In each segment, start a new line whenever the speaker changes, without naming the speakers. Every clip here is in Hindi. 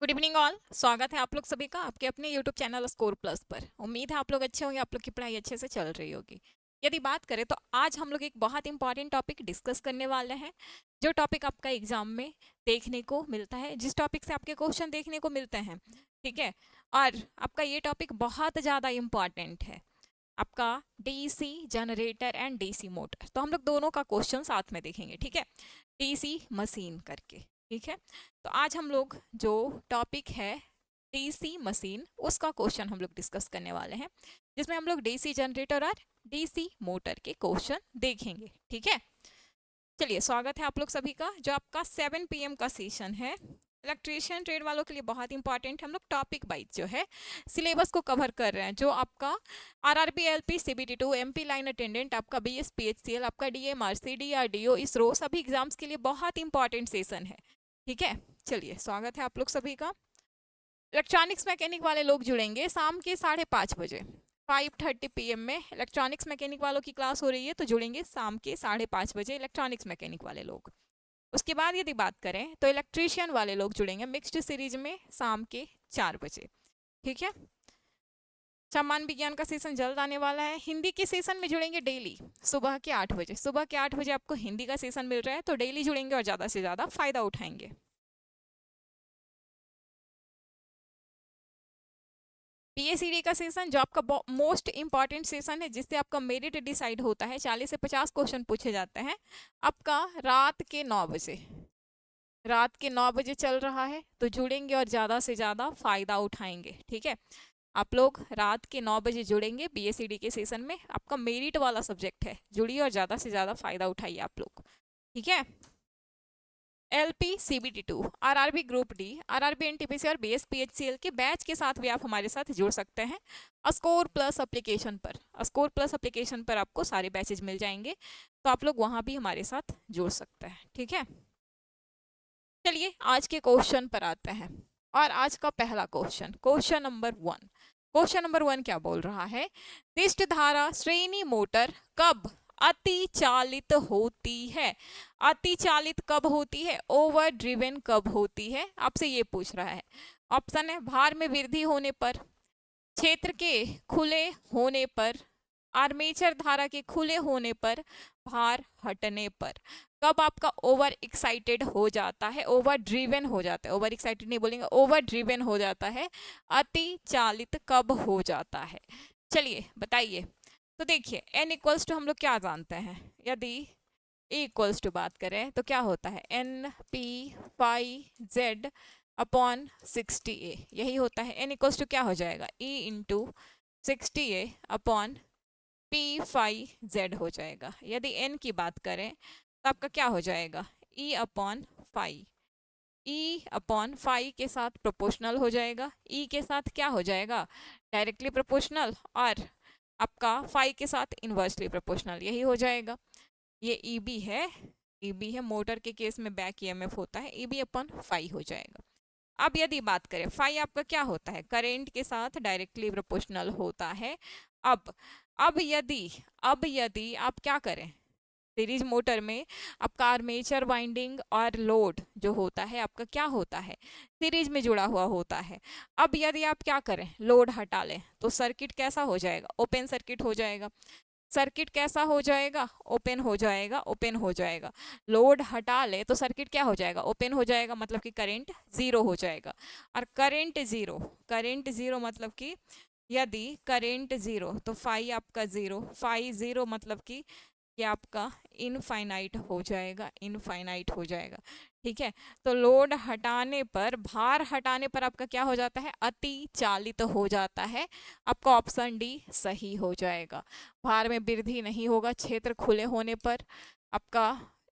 Good evening all. स्वागत है आप लोग सभी का आपके अपने यूट्यूब चैनल स्कोर प्लस पर। उम्मीद है आप लोग अच्छे होंगे, आप लोग की पढ़ाई अच्छे से चल रही होगी। यदि बात करें तो आज हम लोग एक बहुत इंपॉर्टेंट टॉपिक डिस्कस करने वाले हैं, जो टॉपिक आपका एग्जाम में देखने को मिलता है, जिस टॉपिक से आपके क्वेश्चन देखने को मिलते हैं। ठीक है। और आपका ये टॉपिक बहुत ज़्यादा इम्पॉर्टेंट है, आपका DC generator and DC motor. तो हम लोग दोनों का क्वेश्चन साथ में देखेंगे, ठीक है, डीसी मशीन करके। ठीक है। तो आज हम लोग जो टॉपिक है डीसी मशीन, उसका क्वेश्चन हम लोग डिस्कस करने वाले हैं, जिसमें हम लोग डीसी जनरेटर और डीसी मोटर के क्वेश्चन देखेंगे। ठीक है। चलिए, स्वागत है आप लोग सभी का। जो आपका 7 PM का सेशन है, इलेक्ट्रीशियन ट्रेड वालों के लिए बहुत इंपॉर्टेंट। हम लोग टॉपिक वाइज जो है सिलेबस को कवर कर रहे हैं, जो आपका RRB, LP, CBT two, MP line attendant, आपका बीएस, पीएचसीएल, आपका डीएमआरसी, डीआरडीओ, इसरो, सभी एग्जाम्स के लिए बहुत इंपॉर्टेंट सेशन है। ठीक है। चलिए, स्वागत है आप लोग सभी का। इलेक्ट्रॉनिक्स मैकेनिक वाले लोग जुड़ेंगे शाम के 5:30 बजे, 5:30 PM में इलेक्ट्रॉनिक्स मैकेनिक वालों की क्लास हो रही है, तो जुड़ेंगे शाम के 5:30 बजे इलेक्ट्रॉनिक्स मैकेनिक वाले लोग। उसके बाद यदि बात करें तो इलेक्ट्रीशियन वाले लोग जुड़ेंगे मिक्स्ड सीरीज में शाम के 4 बजे। ठीक है। सामान्य विज्ञान का सेशन जल्द आने वाला है। हिंदी के सेशन में जुड़ेंगे डेली सुबह के 8 बजे। सुबह के 8 बजे आपको हिंदी का सेशन मिल रहा है, तो डेली जुड़ेंगे और ज़्यादा से ज़्यादा फायदा उठाएंगे। पीएसीडी का सेशन जो आपका मोस्ट इंपॉर्टेंट सेशन है, जिससे आपका मेरिट डिसाइड होता है, 40 से 50 क्वेश्चन पूछे जाते हैं, आपका रात के 9 बजे, रात के 9 बजे चल रहा है, तो जुड़ेंगे और ज़्यादा से ज़्यादा फ़ायदा उठाएंगे। ठीक है। आप लोग रात के 9 बजे जुड़ेंगे बीएससीडी के सेशन में, आपका मेरिट वाला सब्जेक्ट है, जुड़िए और ज़्यादा से ज़्यादा फ़ायदा उठाइए आप लोग। ठीक है। LP, CBT two, RRB group D, RRB NTPC और बीएसपीएचसीएल के बैच के साथ भी आप हमारे साथ जुड़ सकते हैं स्कोर प्लस एप्लीकेशन पर। स्कोर प्लस एप्लीकेशन पर आपको सारे बैचेज मिल जाएंगे, तो आप लोग वहां भी हमारे साथ जुड़ सकते हैं। ठीक है। चलिए, आज के क्वेश्चन पर आते हैं। और आज का पहला question, question number 1। Question number 1 क्या बोल रहा है? दिष्ट धारा श्रेणी मोटर कब अतिचालित होती है? अतिचालित कब होती है? ओवर ड्रिवन कब होती है? आपसे ये पूछ रहा है। ऑप्शन है भार में वृद्धि होने पर, क्षेत्र के खुले होने पर, आर्मेचर धारा के खुले होने पर, भार हटने पर। कब आपका ओवर एक्साइटेड हो जाता है, ओवर ड्रिवन हो जाता है, ओवर एक्साइटेड नहीं बोलेंगे, ओवर ड्रिवन हो जाता है, अति चालित कब हो जाता है? चलिए बताइए। तो देखिए, n इक्वल्स टू हम लोग क्या जानते हैं, यदि ए इक्वल्स टू बात करें तो क्या होता है, N P phi Z upon 60A, यही होता है। n इक्वल्स टू क्या हो जाएगा, e into 60A upon P phi Z हो जाएगा। यदि n की बात करें तो आपका क्या हो जाएगा, e upon phi, e upon phi के साथ प्रोपोर्शनल हो जाएगा, e के साथ क्या हो जाएगा, डायरेक्टली प्रोपोर्शनल, और आपका फाई के साथ इन्वर्सली प्रोपोर्शनल, यही हो जाएगा। ये ईबी है, ईबी है, मोटर के केस में बैक ईएमएफ होता है, ईबी अपॉन फाई हो जाएगा। अब यदि बात करें, फाई आपका क्या होता है, करेंट के साथ डायरेक्टली प्रोपोर्शनल होता है। अब अब यदि अब यदि आप क्या करें, सीरीज मोटर में आपका आर्मेचर वाइंडिंग और लोड जो होता है आपका क्या होता है, सीरीज में जुड़ा हुआ होता है। अब यदि आप क्या करें, लोड हटा लें, तो सर्किट कैसा हो जाएगा, ओपन सर्किट हो जाएगा। सर्किट कैसा हो जाएगा, ओपन हो जाएगा, ओपन हो जाएगा। लोड हटा ले तो सर्किट क्या हो जाएगा, ओपन हो जाएगा, मतलब कि करंट जीरो हो जाएगा। और करंट जीरो मतलब कि यदि करंट जीरो तो फाई आपका जीरो, फाई जीरो मतलब कि ये आपका इनफाइनाइट हो जाएगा, इनफाइनाइट हो जाएगा। ठीक है। तो लोड हटाने पर, भार हटाने पर आपका क्या हो जाता है, अति चालित हो जाता है। आपका ऑप्शन डी सही हो जाएगा। भार में वृद्धि नहीं होगा, क्षेत्र खुले होने पर, आपका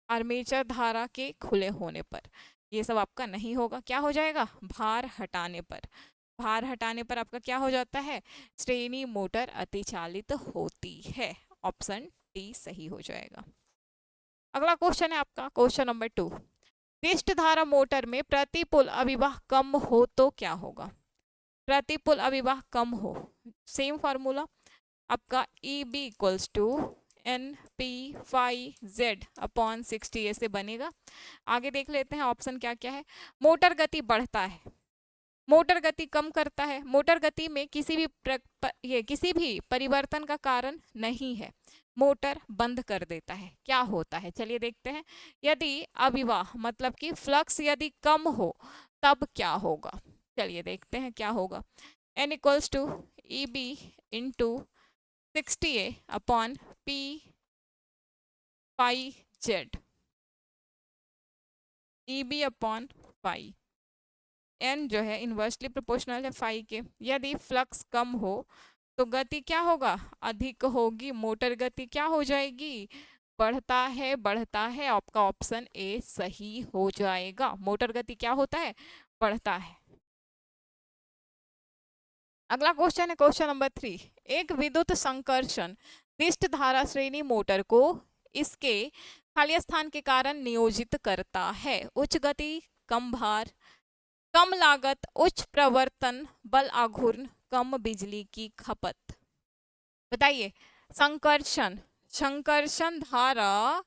आर्मेचर धारा के खुले होने पर, ये सब आपका नहीं होगा। क्या हो जाएगा, भार हटाने पर, भार हटाने पर आपका क्या हो जाता है, श्रेणी मोटर अतिचालित होती है। ऑप्शन डी सही हो जाएगा। अगला क्वेश्चन है आपका क्वेश्चन नंबर 2। पृष्ठ धारा मोटर में प्रतिपुल अभिवाह कम हो तो क्या होगा? प्रतिपुल अभिवाह कम हो, सेम फार्मूला आपका E B equals to N P phi Z upon 60 से बनेगा। आगे देख लेते हैं ऑप्शन क्या क्या है। मोटर गति बढ़ता है, मोटर गति कम करता है, मोटर गति में किसी भी परिवर्तन का कारण नहीं है, मोटर बंद कर देता है। क्या होता है, चलिए देखते हैं। यदि अविवाह मतलब कि फ्लक्स यदि कम हो तब क्या होगा, चलिए देखते हैं क्या होगा। N equals to E B into 60A upon P pi Z, E B upon pi. N जो है इन्वर्सली प्रोपोर्शनल है फाई के। यदि फ्लक्स कम हो तो गति क्या होगा, अधिक होगी, मोटर गति क्या हो जाएगी, बढ़ता है। आपका ऑप्शन ए सही हो जाएगा, मोटर गति क्या होता है, बढ़ता है। अगला क्वेश्चन है क्वेश्चन नंबर 3। एक विद्युत संकर्षण निष्ठ धारा श्रेणी मोटर को इसके खाली स्थान के कारण नियोजित करता है। उच्च गति, कम भार, कम लागत, उच्च प्रवर्तन बल आघूर्ण, कम बिजली की खपत। बताइए, संकर्षण संकर्षण धारा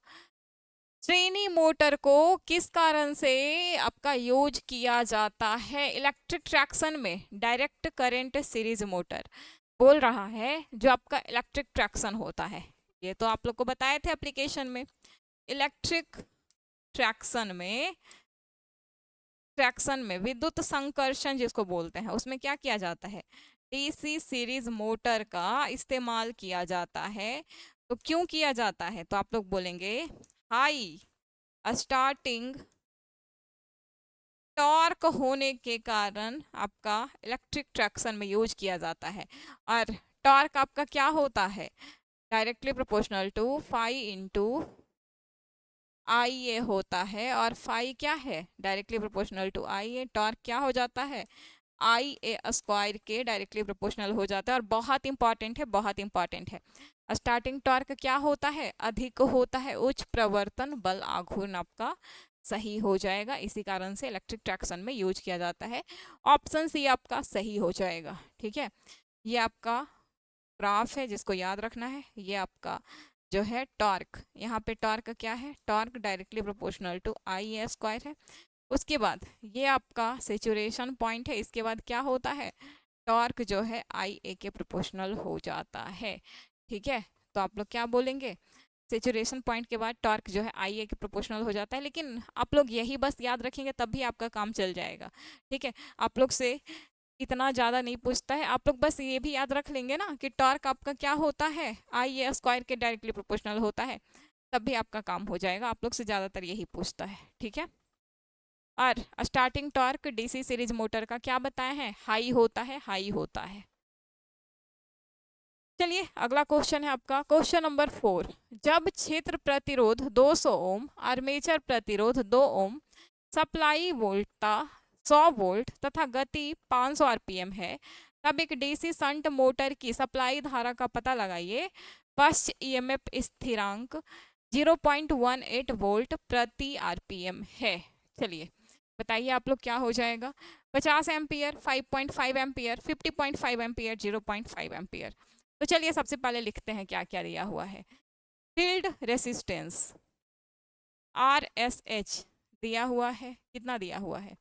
श्रेणी मोटर को किस कारण से आपका यूज किया जाता है। इलेक्ट्रिक ट्रैक्शन में डायरेक्ट करंट सीरीज मोटर बोल रहा है, जो आपका इलेक्ट्रिक ट्रैक्शन होता है। ये तो आप लोग को बताए थे एप्लीकेशन में। इलेक्ट्रिक ट्रैक्शन में विद्युत संकर्षण जिसको बोलते हैं, उसमें क्या किया जाता है, डीसी सीरीज मोटर का इस्तेमाल किया जाता है। तो क्यों किया जाता है, तो आप लोग बोलेंगे हाई स्टार्टिंग टॉर्क होने के कारण आपका इलेक्ट्रिक ट्रैक्शन में यूज किया जाता है। और टॉर्क आपका क्या होता है, directly proportional to phi into I A होता है। और फाई क्या है, directly proportional to I A. Torque क्या हो जाता है, आई ए स्क्वायर के डायरेक्टली प्रोपोर्शनल हो जाता है। और बहुत इंपॉर्टेंट है, बहुत इंपॉर्टेंट है, स्टार्टिंग टॉर्क क्या होता है, अधिक होता है। उच्च प्रवर्तन बल आघूर्ण आपका सही हो जाएगा, इसी कारण से इलेक्ट्रिक ट्रैक्शन में यूज किया जाता है। ऑप्शन सी आपका सही हो जाएगा। ठीक है, ये आपका ग्राफ है जिसको याद रखना है। ये आपका जो है टॉर्क, यहाँ पे टॉर्क क्या है, torque directly proportional to I A square है। उसके बाद ये आपका सेचुरेशन पॉइंट है। इसके बाद क्या होता है, टॉर्क जो है आई ए के प्रोपोर्शनल हो जाता है। ठीक है, तो आप लोग क्या बोलेंगे, सेचुरेशन पॉइंट के बाद टॉर्क जो है आई ए के प्रोपोर्शनल हो जाता है। लेकिन आप लोग यही बस याद रखेंगे तब भी आपका काम चल जाएगा। ठीक है, आप लोग से इतना ज़्यादा नहीं पूछता है, आप लोग बस ये भी याद रख लेंगे ना कि टॉर्क आपका क्या होता है, आई ए स्क्वायर के डायरेक्टली प्रोपोर्शनल होता है, तब भी आपका काम हो जाएगा। आप लोग से ज़्यादातर यही पूछता है। ठीक है, और starting torque DC series motor का क्या बताया है, हाई होता है, हाई होता है। चलिए अगला क्वेश्चन है आपका क्वेश्चन नंबर 4। जब क्षेत्र प्रतिरोध 200 ओम, आर्मेचर प्रतिरोध 2 ओम, सप्लाई वोल्टता 100 वोल्ट तथा गति 500 आरपीएम है, तब एक डीसी शंट मोटर की सप्लाई धारा का पता लगाइए। पश्च ईएमएफ स्थिरांक 0.18 वोल्ट प्रति आरपीएम है। चलिए बताइए आप लोग क्या हो जाएगा, 50 एम्पियर, 5.5 एम्पियर, 50.5 एम्पियर, 0.5 एम्पियर। तो चलिए सबसे पहले लिखते हैं क्या क्या दिया हुआ है। फील्ड रेसिस्टेंस RSH दिया हुआ है, कितना दिया हुआ है,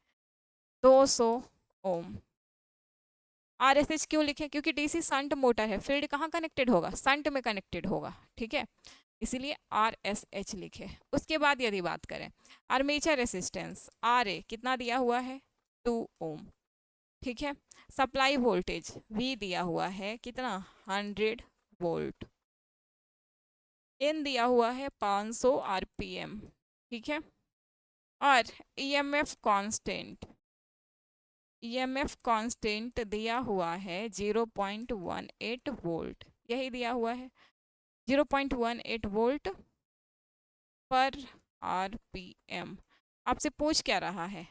200 ओम। RSH क्यों लिखे, क्योंकि डीसी शंट मोटर है, फील्ड कहाँ कनेक्टेड होगा, शंट में कनेक्टेड होगा। ठीक है, इसीलिए RSH लिखे। उसके बाद यदि बात करें आर्मेचर रेसिस्टेंस RA कितना दिया हुआ है, 2 ओम। ठीक है, सप्लाई वोल्टेज V दिया हुआ है कितना, 100 वोल्ट। N दिया हुआ है 500 आरपीएम। ठीक है, और ईएमएफ कांस्टेंट दिया हुआ है 0.18 वोल्ट, यही दिया हुआ है 0.18 वोल्ट पर आरपीएम। आपसे पूछ क्या रहा है,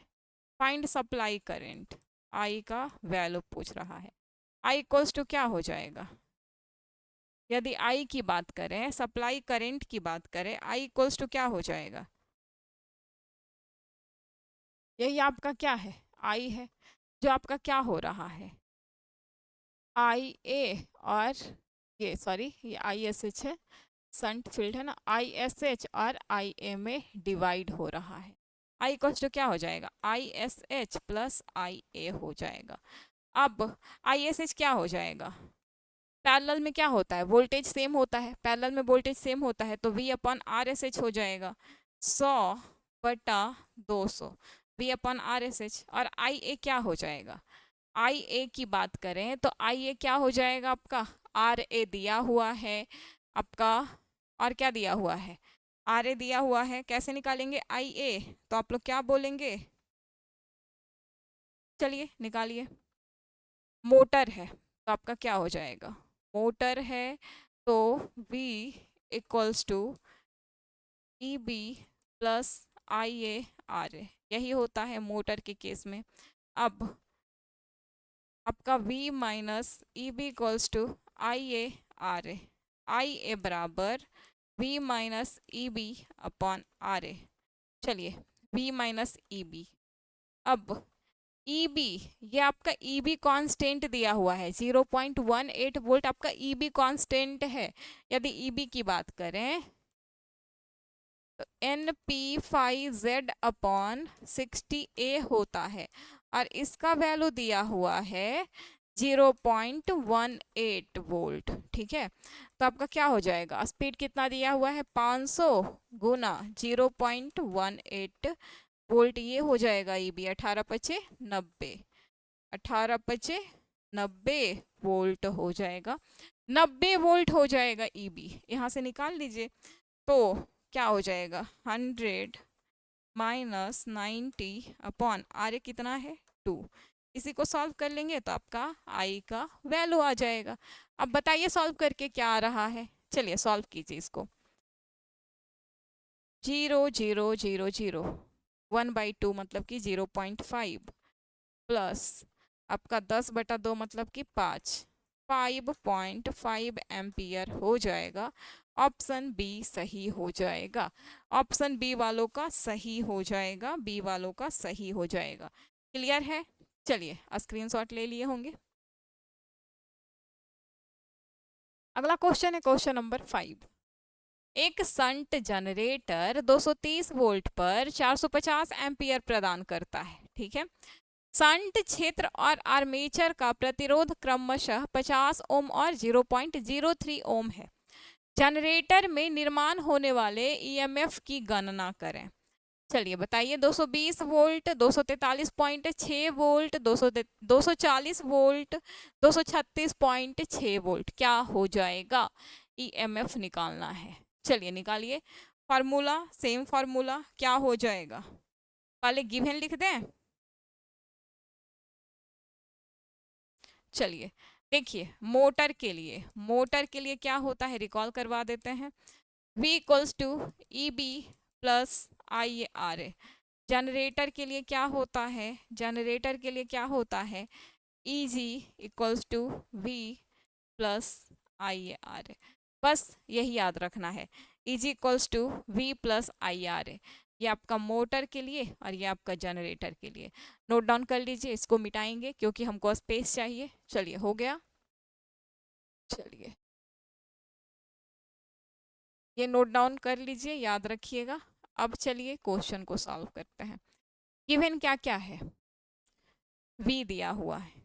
फाइंड सप्लाई करंट, आई का वैल्यू पूछ रहा है। आई इक्वल्स टू क्या हो जाएगा, यदि आई की बात करें, सप्लाई करंट की बात करें, आई इक्वल्स टू क्या हो जाएगा, यही आपका क्या है, आई है, जो आपका क्या हो रहा है, आई ए, और ये सॉरी ये आई एस एच है, शंट फील्ड है ना, आई एस एच और आई ए में डिवाइड हो रहा है। आई इक्वल्स टू क्या हो जाएगा, I S H plus I ए हो जाएगा। अब आई एस एच क्या हो जाएगा, पैरेलल में क्या होता है, वोल्टेज सेम होता है, पैरेलल में वोल्टेज सेम होता है, तो V upon R S H हो जाएगा 100/200 V upon R S H. और आई ए क्या हो जाएगा, आई ए की बात करें तो आई ए क्या हो जाएगा आपका, आर ए दिया हुआ है आपका, और क्या दिया हुआ है, आर ए दिया हुआ है, कैसे निकालेंगे आई ए, तो आप लोग क्या बोलेंगे, चलिए निकालिए। मोटर है तो आपका क्या हो जाएगा, मोटर है तो V equals to E B plus I A R A, यही होता है मोटर के केस में। अब आपका V minus E B equals to I A R A, I A बराबर V minus E B upon R A. चलिए V माइनस ई बी, अब ई बी, ये आपका ई बी कॉन्स्टेंट दिया हुआ है 0.18 वोल्ट आपका ई बी कॉन्स्टेंट है। यदि ई बी की बात करें तो N P five Z upon 60 A होता है, और इसका वैल्यू दिया हुआ है 0.18 वोल्ट। ठीक है, तो आपका क्या हो जाएगा, स्पीड कितना दिया हुआ है 500 गुना 0.18 वोल्ट, ये हो जाएगा ई बी 18×5 = 90, 18×5 = 90 वोल्ट हो जाएगा, 90 वोल्ट हो जाएगा ई बी, यहाँ से निकाल लीजिए। तो क्या हो जाएगा 100 माइनस 90 अपॉन आर ए कितना है 2, इसी को सॉल्व कर लेंगे तो आपका आई का वैल्यू आ जाएगा। अब बताइए सॉल्व करके क्या आ रहा है, चलिए सॉल्व कीजिए इसको। 0.000 1/2 मतलब कि 0.5 प्लस आपका 10/2 मतलब कि 5.5 एम्पियर हो जाएगा। ऑप्शन बी सही हो जाएगा, ऑप्शन बी वालों का सही हो जाएगा, बी वालों का सही हो जाएगा। क्लियर है, चलिए स्क्रीनशॉट ले लिए होंगे। अगला क्वेश्चन है क्वेश्चन नंबर 5। एक संट जनरेटर 230 वोल्ट पर 450 एम्पियर प्रदान करता है। ठीक है, संट क्षेत्र और आर्मेचर का प्रतिरोध क्रमशः 50 ओम और 0.03 ओम है। जनरेटर में निर्माण होने वाले ईएमएफ की गणना करें। चलिए बताइए, 220 वोल्ट, 243.6 वोल्ट, 240 वोल्ट, 236.6 वोल्ट, क्या हो जाएगा, ईएमएफ निकालना है। चलिए निकालिए, फार्मूला सेम फार्मूला, क्या हो जाएगा, पहले गिवन लिख दें। चलिए देखिए, मोटर के लिए क्या होता है रिकॉल करवा देते हैं, V equals to E B plus I R A. Generator के लिए क्या होता है, जनरेटर के लिए क्या होता है, E G equals to V plus I R A. बस यही याद रखना है, E G equals to V plus I R A. ये आपका मोटर के लिए और ये आपका जनरेटर के लिए। नोट डाउन कर लीजिए, इसको मिटाएंगे क्योंकि हमको स्पेस चाहिए। चलिए हो गया, चलिए ये नोट डाउन कर लीजिए, याद रखिएगा। अब चलिए क्वेश्चन को सॉल्व करते हैं। गिवन क्या क्या है, V दिया हुआ है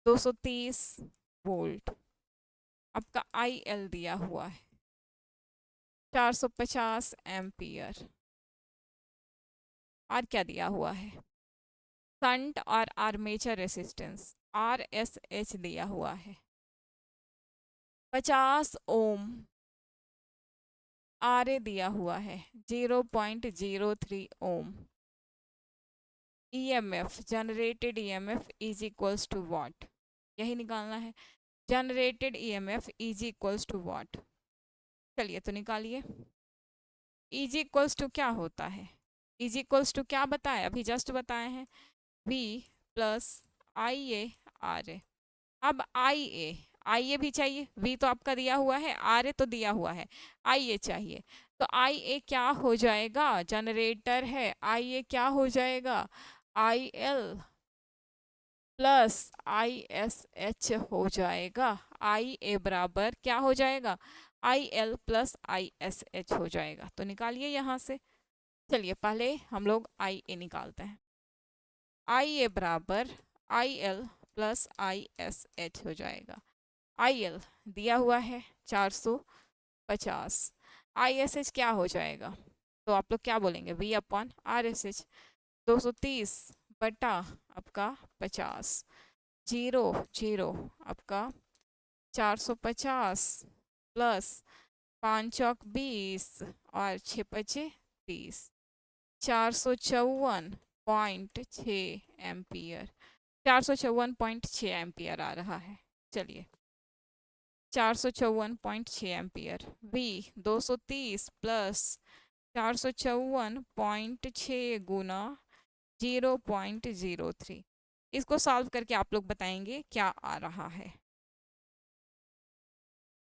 230 वोल्ट, आपका IL दिया हुआ है 450 एम्पियर, और क्या दिया हुआ है, संट और आर्मेचर रेसिस्टेंस RSH दिया हुआ है 50 ओम, RA दिया हुआ है 0.03 ohm, EMF generated EMF is equals to what, यही निकालना है, generated EMF is equals to what. चलिए तो निकालिए, इज इक्वल्स टू क्या होता है, इज इक्वल्स टू क्या बताए, अभी जस्ट बताए हैं, V plus I A R A. अब आई ए भी चाहिए, V तो आपका दिया हुआ है, आर ए तो दिया हुआ है, आई ए चाहिए, तो आई ए क्या हो जाएगा, जनरेटर है, आई ए क्या हो जाएगा, I L plus I S H हो जाएगा। आई ए बराबर क्या हो जाएगा, I L plus I S H हो जाएगा। तो निकालिए यहाँ से, चलिए पहले हम लोग आई ए निकालते हैं। आई ए बराबर I L plus I S H हो जाएगा। आई एल दिया हुआ है 450, आई एस एच क्या हो जाएगा, तो आप लोग क्या बोलेंगे, V upon R S H, 230 बटा आपका 50, 0 0 आपका 450 प्लस 5 चौक 20 और 6 पचे 30, 454.6 एम्पियर, 454.6 एम्पियर आ रहा है। चलिए 454.6 एम्पियर, V 230 प्लस 454.6 गुना 0.03, इसको सॉल्व करके आप लोग बताएंगे क्या आ रहा है।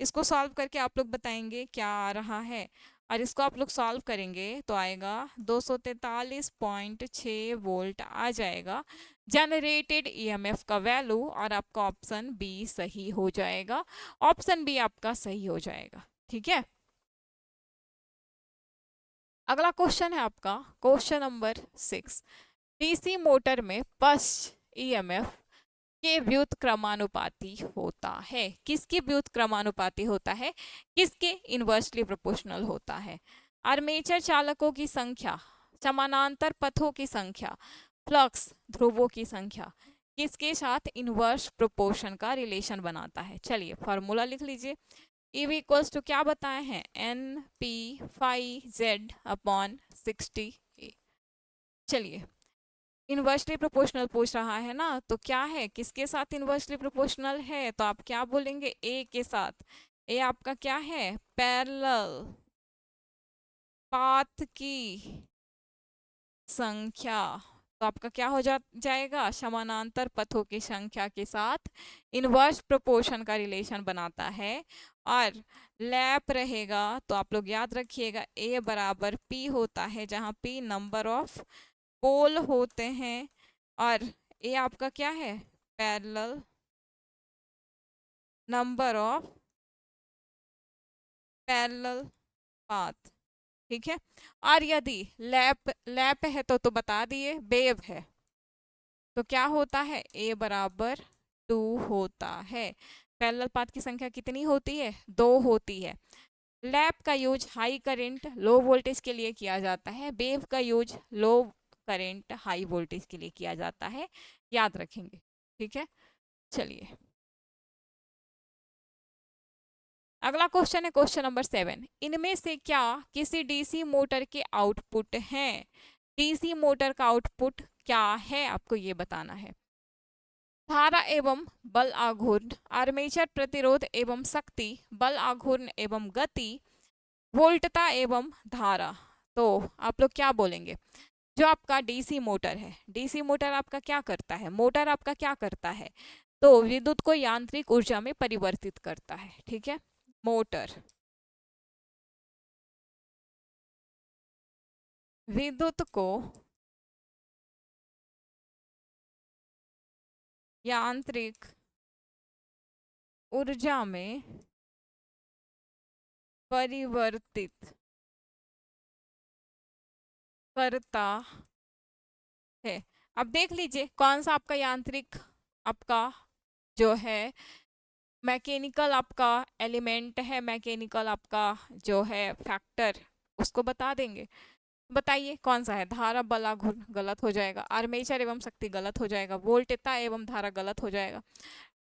इसको सॉल्व करके आप लोग बताएंगे क्या आ रहा है, और इसको आप लोग सॉल्व करेंगे तो आएगा 243.6 वोल्ट आ जाएगा जनरेटेड ईएमएफ का वैल्यू, और आपका ऑप्शन बी सही हो जाएगा। ऑप्शन बी आपका सही हो जाएगा। ठीक है, अगला क्वेश्चन है आपका क्वेश्चन नंबर 6। डीसी मोटर में पश्च ईएमएफ के व्युत्क्रमानुपाती होता है। किसके व्युत्क्रमानुपाती होता है, किसके इनवर्सली प्रोपोर्शनल होता है। आर्मेचर चालकों की संख्या, समानांतर पथों की संख्या, फ्लक्स ध्रुवों की संख्या किसके साथ इनवर्स प्रोपोर्शन का रिलेशन बनाता है। चलिए फॉर्मूला लिख लीजिए। E इक्वल्स टू क्या बताए हैं, N P phi Z upon 60A। चलिए इनवर्सली प्रोपोर्शनल पूछ रहा है ना, तो क्या है, किसके साथ इनवर्सली प्रोपोर्शनल है, तो आप क्या बोलेंगे, ए के साथ। ए आपका क्या है, पैरेलल पाथ की संख्या, तो आपका क्या हो जाएगा, समानांतर पथों की संख्या के साथ इनवर्स प्रोपोर्शन का रिलेशन बनाता है। और लैप रहेगा तो आप लोग याद रखिएगा ए बराबर पी होता है, जहां पी नंबर ऑफ पोल होते हैं, और ए आपका क्या है, parallel number of parallel path. ठीक है, और यदि लैप लैप है तो बता दिए, वेव है तो क्या होता है, ए बराबर 2 होता है। पैरेलल पाथ की संख्या कितनी होती है, 2 होती है। लैप का use high current low voltage के लिए किया जाता है, वेव का यूज लो करंट हाई वोल्टेज के लिए किया जाता है, याद रखेंगे। ठीक है, चलिए अगला क्वेश्चन है क्वेश्चन नंबर 7। इनमें से क्या किसी डीसी मोटर के आउटपुट हैं। डीसी मोटर का आउटपुट क्या है, आपको ये बताना है। धारा एवं बल आघूर्ण, आर्मेचर प्रतिरोध एवं शक्ति, बल आघूर्ण एवं गति, वोल्टता एवं धारा। तो आप लोग क्या बोलेंगे, जो आपका डीसी मोटर है, डीसी मोटर आपका क्या करता है, मोटर आपका क्या करता है, तो विद्युत को यांत्रिक ऊर्जा में परिवर्तित करता है। ठीक है, मोटर विद्युत को यांत्रिक ऊर्जा में परिवर्तित करता है। अब देख लीजिए कौन सा आपका यांत्रिक आपका जो है मैकेनिकल आपका एलिमेंट है, मैकेनिकल आपका जो है फैक्टर, उसको बता देंगे। बताइए कौन सा है, धारा बल आघूर्ण गलत हो जाएगा, आर्मेचर एवं शक्ति गलत हो जाएगा, वोल्टता एवं धारा गलत हो जाएगा,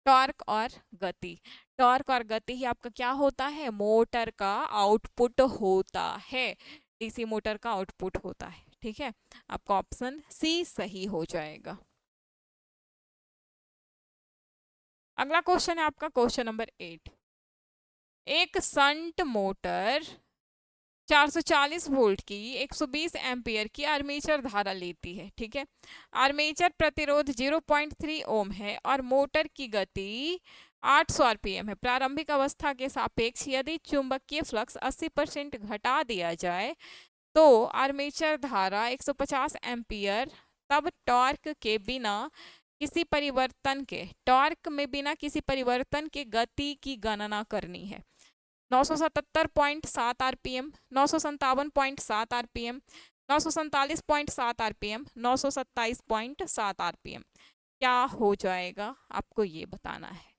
टॉर्क और गति। टॉर्क और गति ही आपका क्या होता है, मोटर का आउटपुट होता है, डीसी मोटर का आउटपुट होता है। ठीक है, आपका ऑप्शन सी सही हो जाएगा। अगला क्वेश्चन है आपका क्वेश्चन नंबर 8। एक संट मोटर 440 वोल्ट की 120 एम्पियर की आर्मेचर धारा लेती है। ठीक है, आर्मेचर प्रतिरोध 0.3 ओम है और मोटर की गति 800 आरपीएम है। प्रारंभिक अवस्था के सापेक्ष यदि चुंबकीय फ्लक्स 80% घटा दिया जाए तो आर्मेचर धारा 150 एम्पियर, तब टॉर्क के बिना किसी परिवर्तन के, टॉर्क में बिना किसी परिवर्तन के गति की गणना करनी है। 977.7 आरपीएम, 957.7 आरपीएम, 947.7 आरपीएम, 927.7 आरपीएम, क्या हो जाएगा आपको ये बताना है।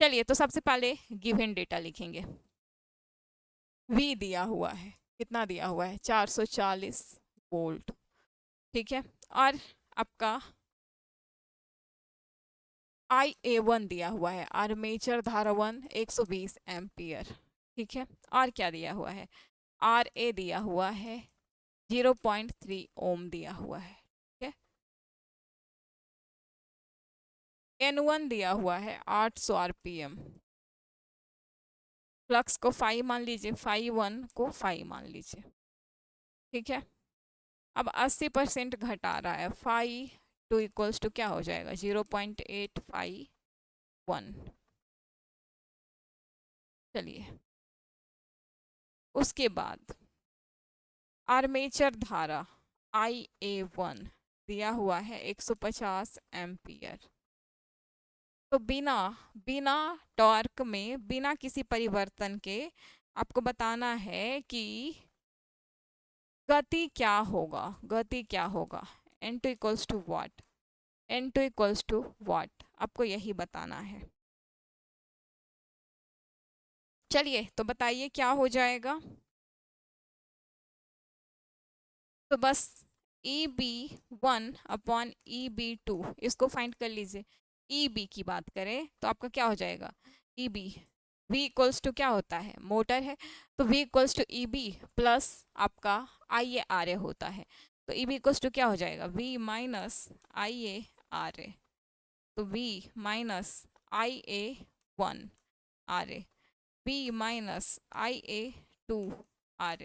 चलिए तो सबसे पहले गिवन डेटा लिखेंगे। V दिया हुआ है, कितना दिया हुआ है, 440 वोल्ट, ठीक है। और आपका IA1 दिया हुआ है, आर्मेचर धारा 1 120 एम्पियर, ठीक है। और क्या दिया हुआ है, RA दिया हुआ है 0.3 ओम दिया हुआ है, ठीक है। N1 दिया हुआ है 800 आरपीएम, फ्लक्स को 5 मान लीजिए, 5 को 5 मान लीजिए, ठीक है। अब 80% घटा रहा है, 5 टू इक्वल्स टू क्या हो जाएगा, 0.851। चलिए उसके बाद आर्मेचर धारा IA1 दिया हुआ है 150 एम्पियर। तो बिना बिना टॉर्क में, बिना किसी परिवर्तन के आपको बताना है कि गति क्या होगा, गति क्या होगा, N2 equals to what, N2 equals to what, आपको यही बताना है। चलिए तो बताइए क्या हो जाएगा। तो बस EB1 अपॉन EB2 इसको फाइंड कर लीजिए। EB की बात करें तो आपका क्या हो जाएगा, EB V इक्वल्स टू क्या होता है, मोटर है, तो V equals to EB plus आपका IA होता है। तो EB इक्वल्स टू क्या हो जाएगा, V माइनस IA, तो V minus IA1 V minus IA2 और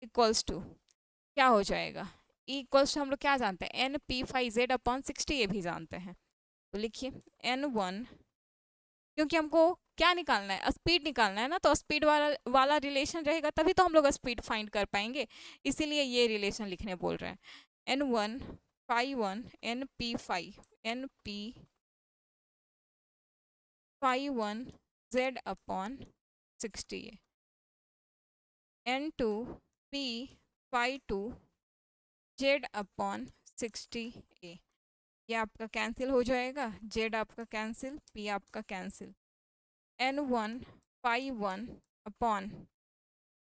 इक्वल्स टू क्या हो जाएगा, इक्वल्स टू हम लोग क्या जानते हैं, NP5Z अपॉन 60, ये भी जानते हैं। तो लिखिए N1, क्योंकि हमको क्या निकालना है, स्पीड निकालना है ना, तो स्पीड वाला रिलेशन रहेगा तभी तो हम लोग स्पीड फाइंड कर पाएंगे, इसीलिए ये रिलेशन लिखने बोल रहे हैं। N1 5 NP5Z upon 60, N2 P5Z upon 60A, ये आपका कैंसिल हो जाएगा, Z आपका कैंसिल, P आपका कैंसिल। N1 5 अपॉन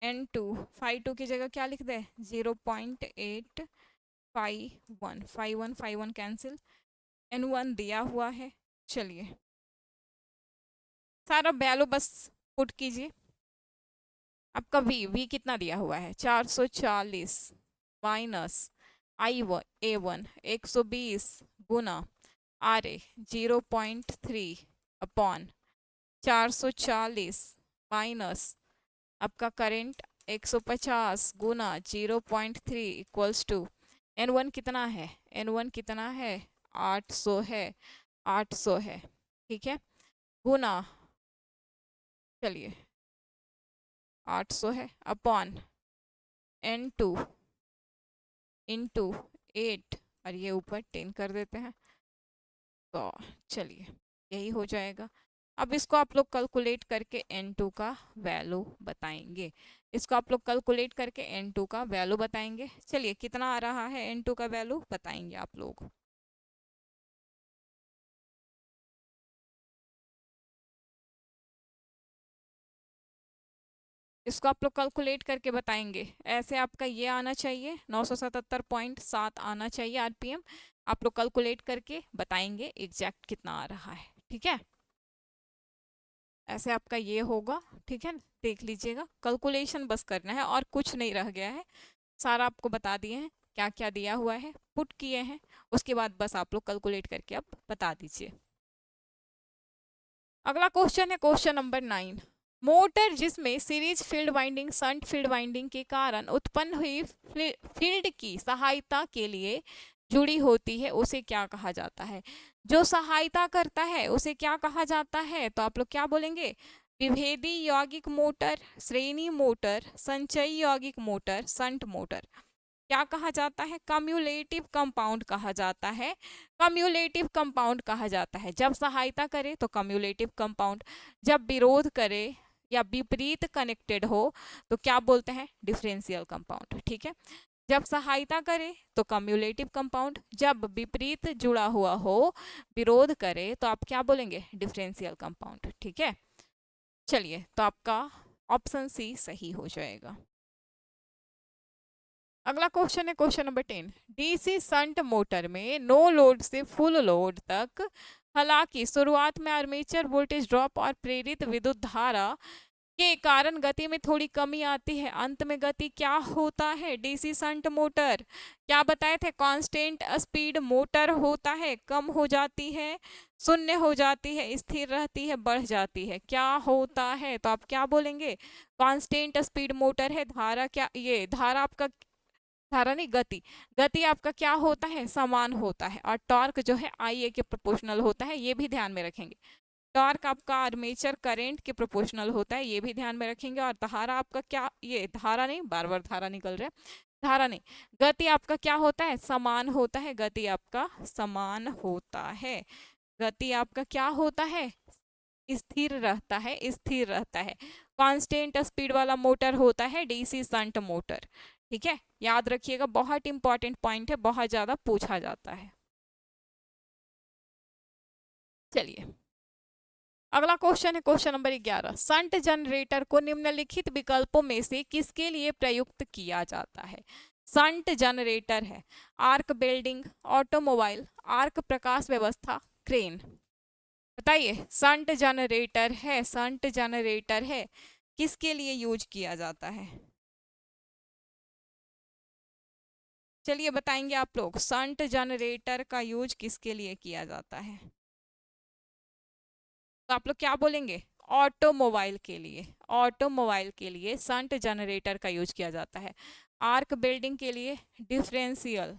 N2 5 की जगह क्या लिख दे, 0.851 कैंसिल, N1 दिया हुआ है। चलिए सारा वैल्यू बस पुट कीजिए। आपका V कितना दिया हुआ है, 440 माइनस IA1 120 गुना RA 0.3 अपॉन 440 माइनस आपका करंट 150 गुना 0.3 इक्वल्स टू N1 कितना है, N1 कितना है, 800 है, 800 है, ठीक है, गुना, चलिए 800 है अपॉन N2 इंटू 8 और ये ऊपर 10 कर देते हैं, तो चलिए यही हो जाएगा। अब इसको आप लोग कैलकुलेट करके N2 का वैल्यू बताएंगे, इसको आप लोग कैलकुलेट करके N2 का वैल्यू बताएंगे। चलिए कितना आ रहा है N2 का वैल्यू बताएंगे आप लोग। इसको आप लोग कैलकुलेट करके बताएंगे, ऐसे आपका ये आना चाहिए 977.7 आना चाहिए आरपीएम, आप लोग कैलकुलेट करके बताएंगे एग्जैक्ट कितना आ रहा है, ठीक है। ऐसे आपका ये होगा, ठीक है, देख लीजिएगा, कैलकुलेशन बस करना है और कुछ नहीं रह गया है, सारा आपको बता दिए हैं, क्या क्या दिया हुआ है पुट किए हैं, उसके बाद बस आप लोग कैलकुलेट करके अब बता दीजिए। अगला क्वेश्चन है क्वेश्चन नंबर 9। मोटर जिसमें series field winding shunt field winding के कारण उत्पन्न हुई फील्ड की सहायता के लिए जुड़ी होती है उसे क्या कहा जाता है, जो सहायता करता है उसे क्या कहा जाता है, तो आप लोग क्या बोलेंगे, विभेदी यौगिक मोटर, श्रेणी मोटर, संचयी यौगिक मोटर, शंट मोटर, क्या कहा जाता है, कम्युलेटिव कंपाउंड कहा जाता है, कम्युलेटिव कंपाउंड कहा जाता है। जब सहायता करे तो कम्युलेटिव कंपाउंड, जब विरोध करे या विपरीत कनेक्टेड हो तो क्या बोलते हैं, डिफरेंशियल कंपाउंड, ठीक है। जब सहायता करे तो कम्युलेटिव कंपाउंड, जब विपरीत जुड़ा हुआ हो, विरोध करे, तो आप क्या बोलेंगे? Differential compound. ठीक है, चलिए, तो आपका ऑप्शन सी सही हो जाएगा। अगला क्वेश्चन है question number 10। DC shunt motor में नो लोड से फुल लोड तक, हालांकि शुरुआत में आर्मेचर वोल्टेज ड्रॉप और प्रेरित विद्युत धारा के कारण गति में थोड़ी कमी आती है, अंत में गति क्या होता है? डीसी शंट मोटर क्या बताए थे? कांस्टेंट स्पीड मोटर होता है, कम हो जाती है, शून्य हो जाती है, स्थिर रहती है, बढ़ जाती है, क्या होता है? तो आप क्या बोलेंगे? कांस्टेंट स्पीड मोटर है। धारा क्या, ये धारा आपका, धारा नहीं, गति, गति आपका क्या होता है? समान होता है, और टॉर्क जो है आई ए के प्रोपोर्शनल होता है, ये भी ध्यान में रखेंगे। टॉर्क आपका आर्मेचर करंट के प्रोपोर्शनल होता है, ये भी ध्यान में रखेंगे। और धारा आपका क्या, ये धारा नहीं, बार बार धारा निकल रहा है, धारा नहीं, गति आपका क्या होता है? समान होता है, गति आपका समान होता है, गति आपका क्या होता है? स्थिर रहता है, स्थिर रहता है। कांस्टेंट स्पीड वाला मोटर होता है डीसी शंट मोटर। ठीक है, याद रखिएगा, बहुत इंपॉर्टेंट पॉइंट है, बहुत ज्यादा पूछा जाता है। चलिए, अगला क्वेश्चन है क्वेश्चन नंबर 11। शंट जनरेटर को निम्नलिखित विकल्पों में से किसके लिए प्रयुक्त किया जाता है? शंट जनरेटर है आर्क वेल्डिंग, ऑटोमोबाइल, आर्क प्रकाश व्यवस्था, क्रेन। बताइए, शंट जनरेटर है, शंट जनरेटर है, किसके लिए यूज किया जाता है? चलिए बताएंगे आप लोग, शंट जनरेटर का यूज किसके लिए किया जाता है? तो आप लोग क्या बोलेंगे? ऑटोमोबाइल के लिए, ऑटोमोबाइल के लिए शंट जनरेटर का यूज किया जाता है। आर्क बिल्डिंग के लिए डिफरेंशियल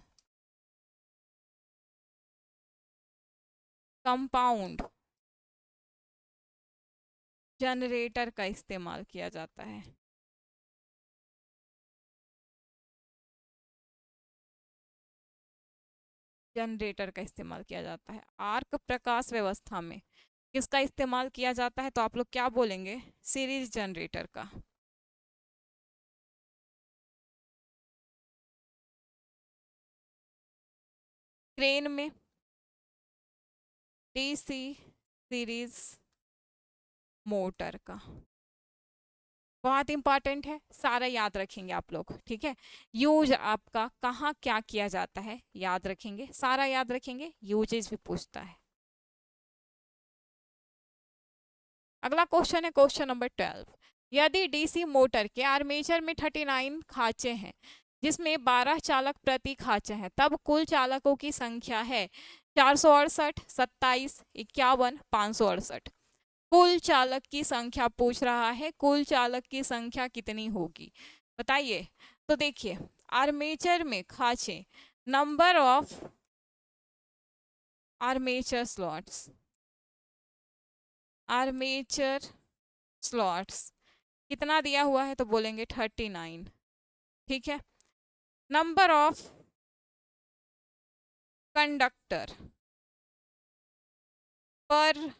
कंपाउंड जनरेटर का इस्तेमाल किया जाता है। जनरेटर का इस्तेमाल किया जाता है। आर्क प्रकाश व्यवस्था में किसका इस्तेमाल किया जाता है? तो आप लोग क्या बोलेंगे? सीरीज जनरेटर का। क्रेन में डीसी सीरीज मोटर का। बहुत इंपॉर्टेंट है, सारा याद रखेंगे आप लोग। ठीक है, यूज आपका कहाँ क्या किया जाता है याद रखेंगे, सारा याद रखेंगे, यूजेज भी पूछता है। अगला क्वेश्चन है क्वेश्चन नंबर 12। यदि डीसी मोटर के आर्मेचर में 39 खांचे हैं, जिसमें 12 चालक प्रति खांचा है, तब कुल चालकों की संख्या है 468, 27, 51, 568। कुल चालक की संख्या पूछ रहा है, कुल चालक की संख्या कितनी होगी? बताइए। तो देखिए, आर्मेचर में खांचे, number of armature slots, armature slots कितना दिया हुआ है? तो बोलेंगे 39। ठीक है, नंबर ऑफ कंडक्टर पर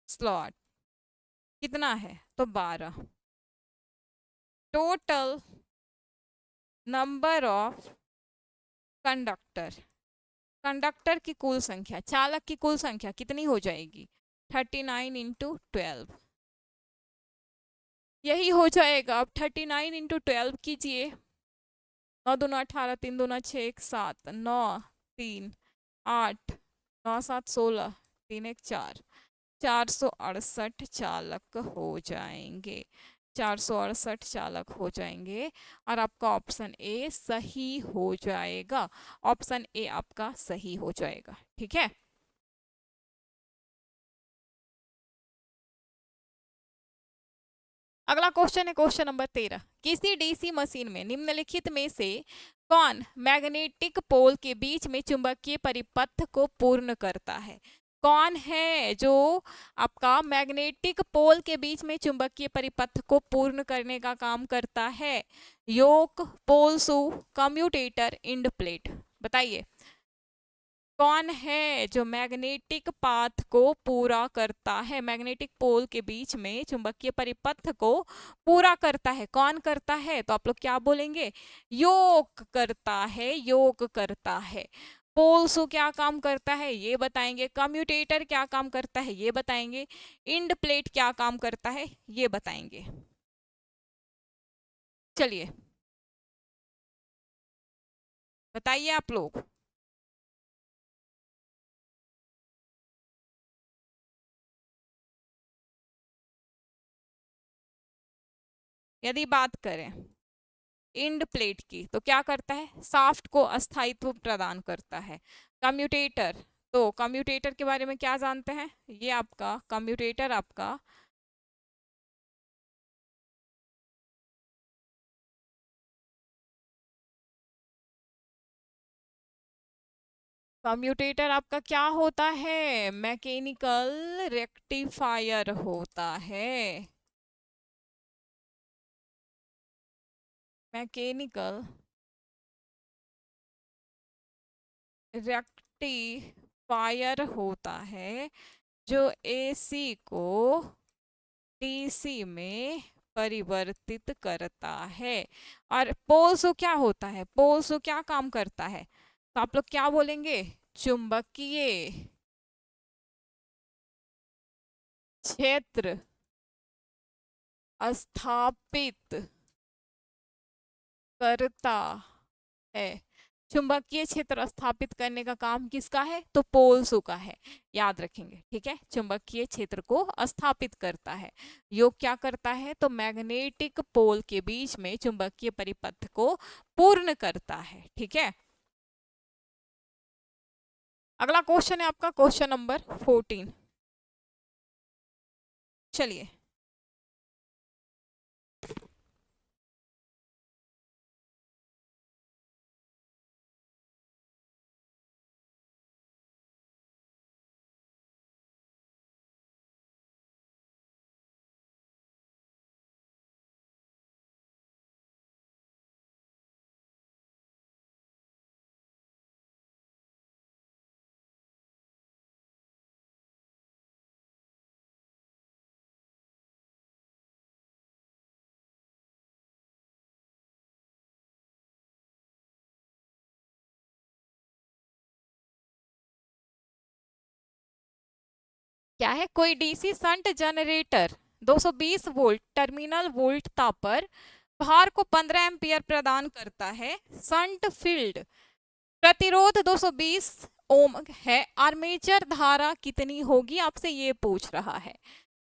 स्लॉट कितना है? तो 12। Total number of conductor, conductor की कुल संख्या, चालक की कुल संख्या कितनी हो जाएगी? 39 इंटू 12, यही हो जाएगा। अब 39 इंटू 12 कीजिए, 9 दूना 18, 3 दूना 6, 1 7, 9 3 8, 9 7 16, 3 1 4, 468 चालक हो जाएंगे, 468 चालक हो जाएंगे। और आपका ऑप्शन ए सही हो जाएगा, ऑप्शन ए आपका सही हो जाएगा। ठीक है, अगला क्वेश्चन है क्वेश्चन नंबर 13। किसी डीसी मशीन में निम्नलिखित में से कौन मैग्नेटिक पोल के बीच में चुंबकीय परिपथ को पूर्ण करता है? कौन है जो आपका मैग्नेटिक पोल के बीच में चुंबकीय परिपथ को पूर्ण करने का काम करता है? योक, पोल शू, कम्यूटेटर, इंड प्लेट। बताइए। कौन है जो मैग्नेटिक पाथ को पूरा करता है, मैग्नेटिक पोल के बीच में चुंबकीय परिपथ को पूरा करता है, कौन करता है? तो आप लोग क्या बोलेंगे? योक करता है, योक करता है। पोल्सो क्या काम करता है ये बताएंगे, कम्यूटेटर क्या काम करता है ये बताएंगे, इंड प्लेट क्या काम करता है ये बताएंगे। चलिए बताइए आप लोग। यदि बात करें इंड प्लेट की तो क्या करता है? शाफ्ट को अस्थायित्व प्रदान करता है। कम्यूटेटर, तो कम्यूटेटर के बारे में क्या जानते हैं? ये आपका कम्यूटेटर, आपका कम्यूटेटर आपका क्या होता है? मैकेनिकल रेक्टिफायर होता है। मैकेनिकल रेक्टिफायर होता है जो एसी को डीसी में परिवर्तित करता है। और पोल्सो क्या होता है? पोल्सो क्या काम करता है? तो आप लोग क्या बोलेंगे? चुंबकीय क्षेत्र स्थापित करता है। चुंबकीय क्षेत्र स्थापित करने का काम किसका है? तो पोल्सो का है, याद रखेंगे, ठीक है। चुंबकीय क्षेत्र को स्थापित करता है। योग क्या करता है? तो मैग्नेटिक पोल के बीच में चुंबकीय परिपथ को पूर्ण करता है, ठीक है। अगला क्वेश्चन है आपका क्वेश्चन नंबर 14। चलिए क्या है? कोई DC shunt generator 220 volt terminal वोल्टता पर भार को 15 एम्पियर प्रदान करता है। शंट फील्ड प्रतिरोध 220 ओम है। आर्मेचर धारा कितनी होगी? आपसे ये पूछ रहा है।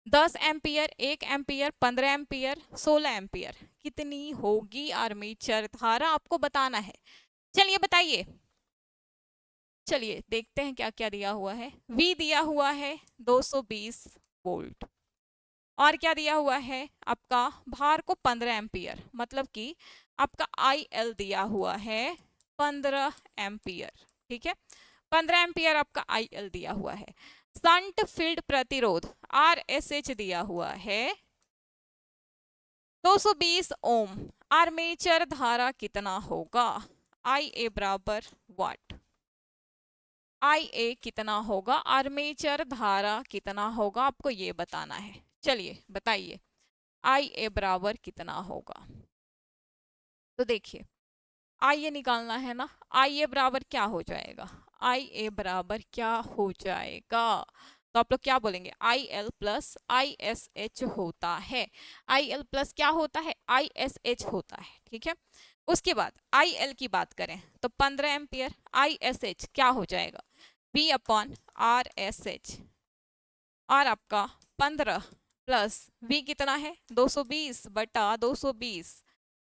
10 एम्पियर, 1 एम्पियर, 15 एम्पियर, 16 एम्पियर, कितनी होगी आर्मेचर धारा? आपको बताना है। चलिए बताइए। चलिए देखते हैं क्या क्या दिया हुआ है। V दिया हुआ है 220 वोल्ट, और क्या दिया हुआ है आपका? भार को 15 एम्पियर, मतलब कि आपका IL दिया हुआ है 15 एम्पियर, ठीक है। 15 एम्पियर आपका IL दिया हुआ है। शंट फील्ड प्रतिरोध RSH दिया हुआ है 220 ओम। आर्मेचर धारा कितना होगा? IA बराबर वाट। IA कितना होगा? आर्मेचर धारा कितना होगा? आपको ये बताना है। चलिए बताइए IA बराबर कितना होगा। तो देखिए IA निकालना है ना। IA बराबर क्या हो जाएगा? IA बराबर क्या हो जाएगा? तो आप लोग क्या बोलेंगे? IL प्लस ISH होता है। IL प्लस क्या होता है? ISH होता है, ठीक है। उसके बाद IL की बात करें तो 15 एम्पियर, ISH क्या हो जाएगा? V अपॉन RSH, और आपका 15 प्लस V कितना है? 220 बटा 220,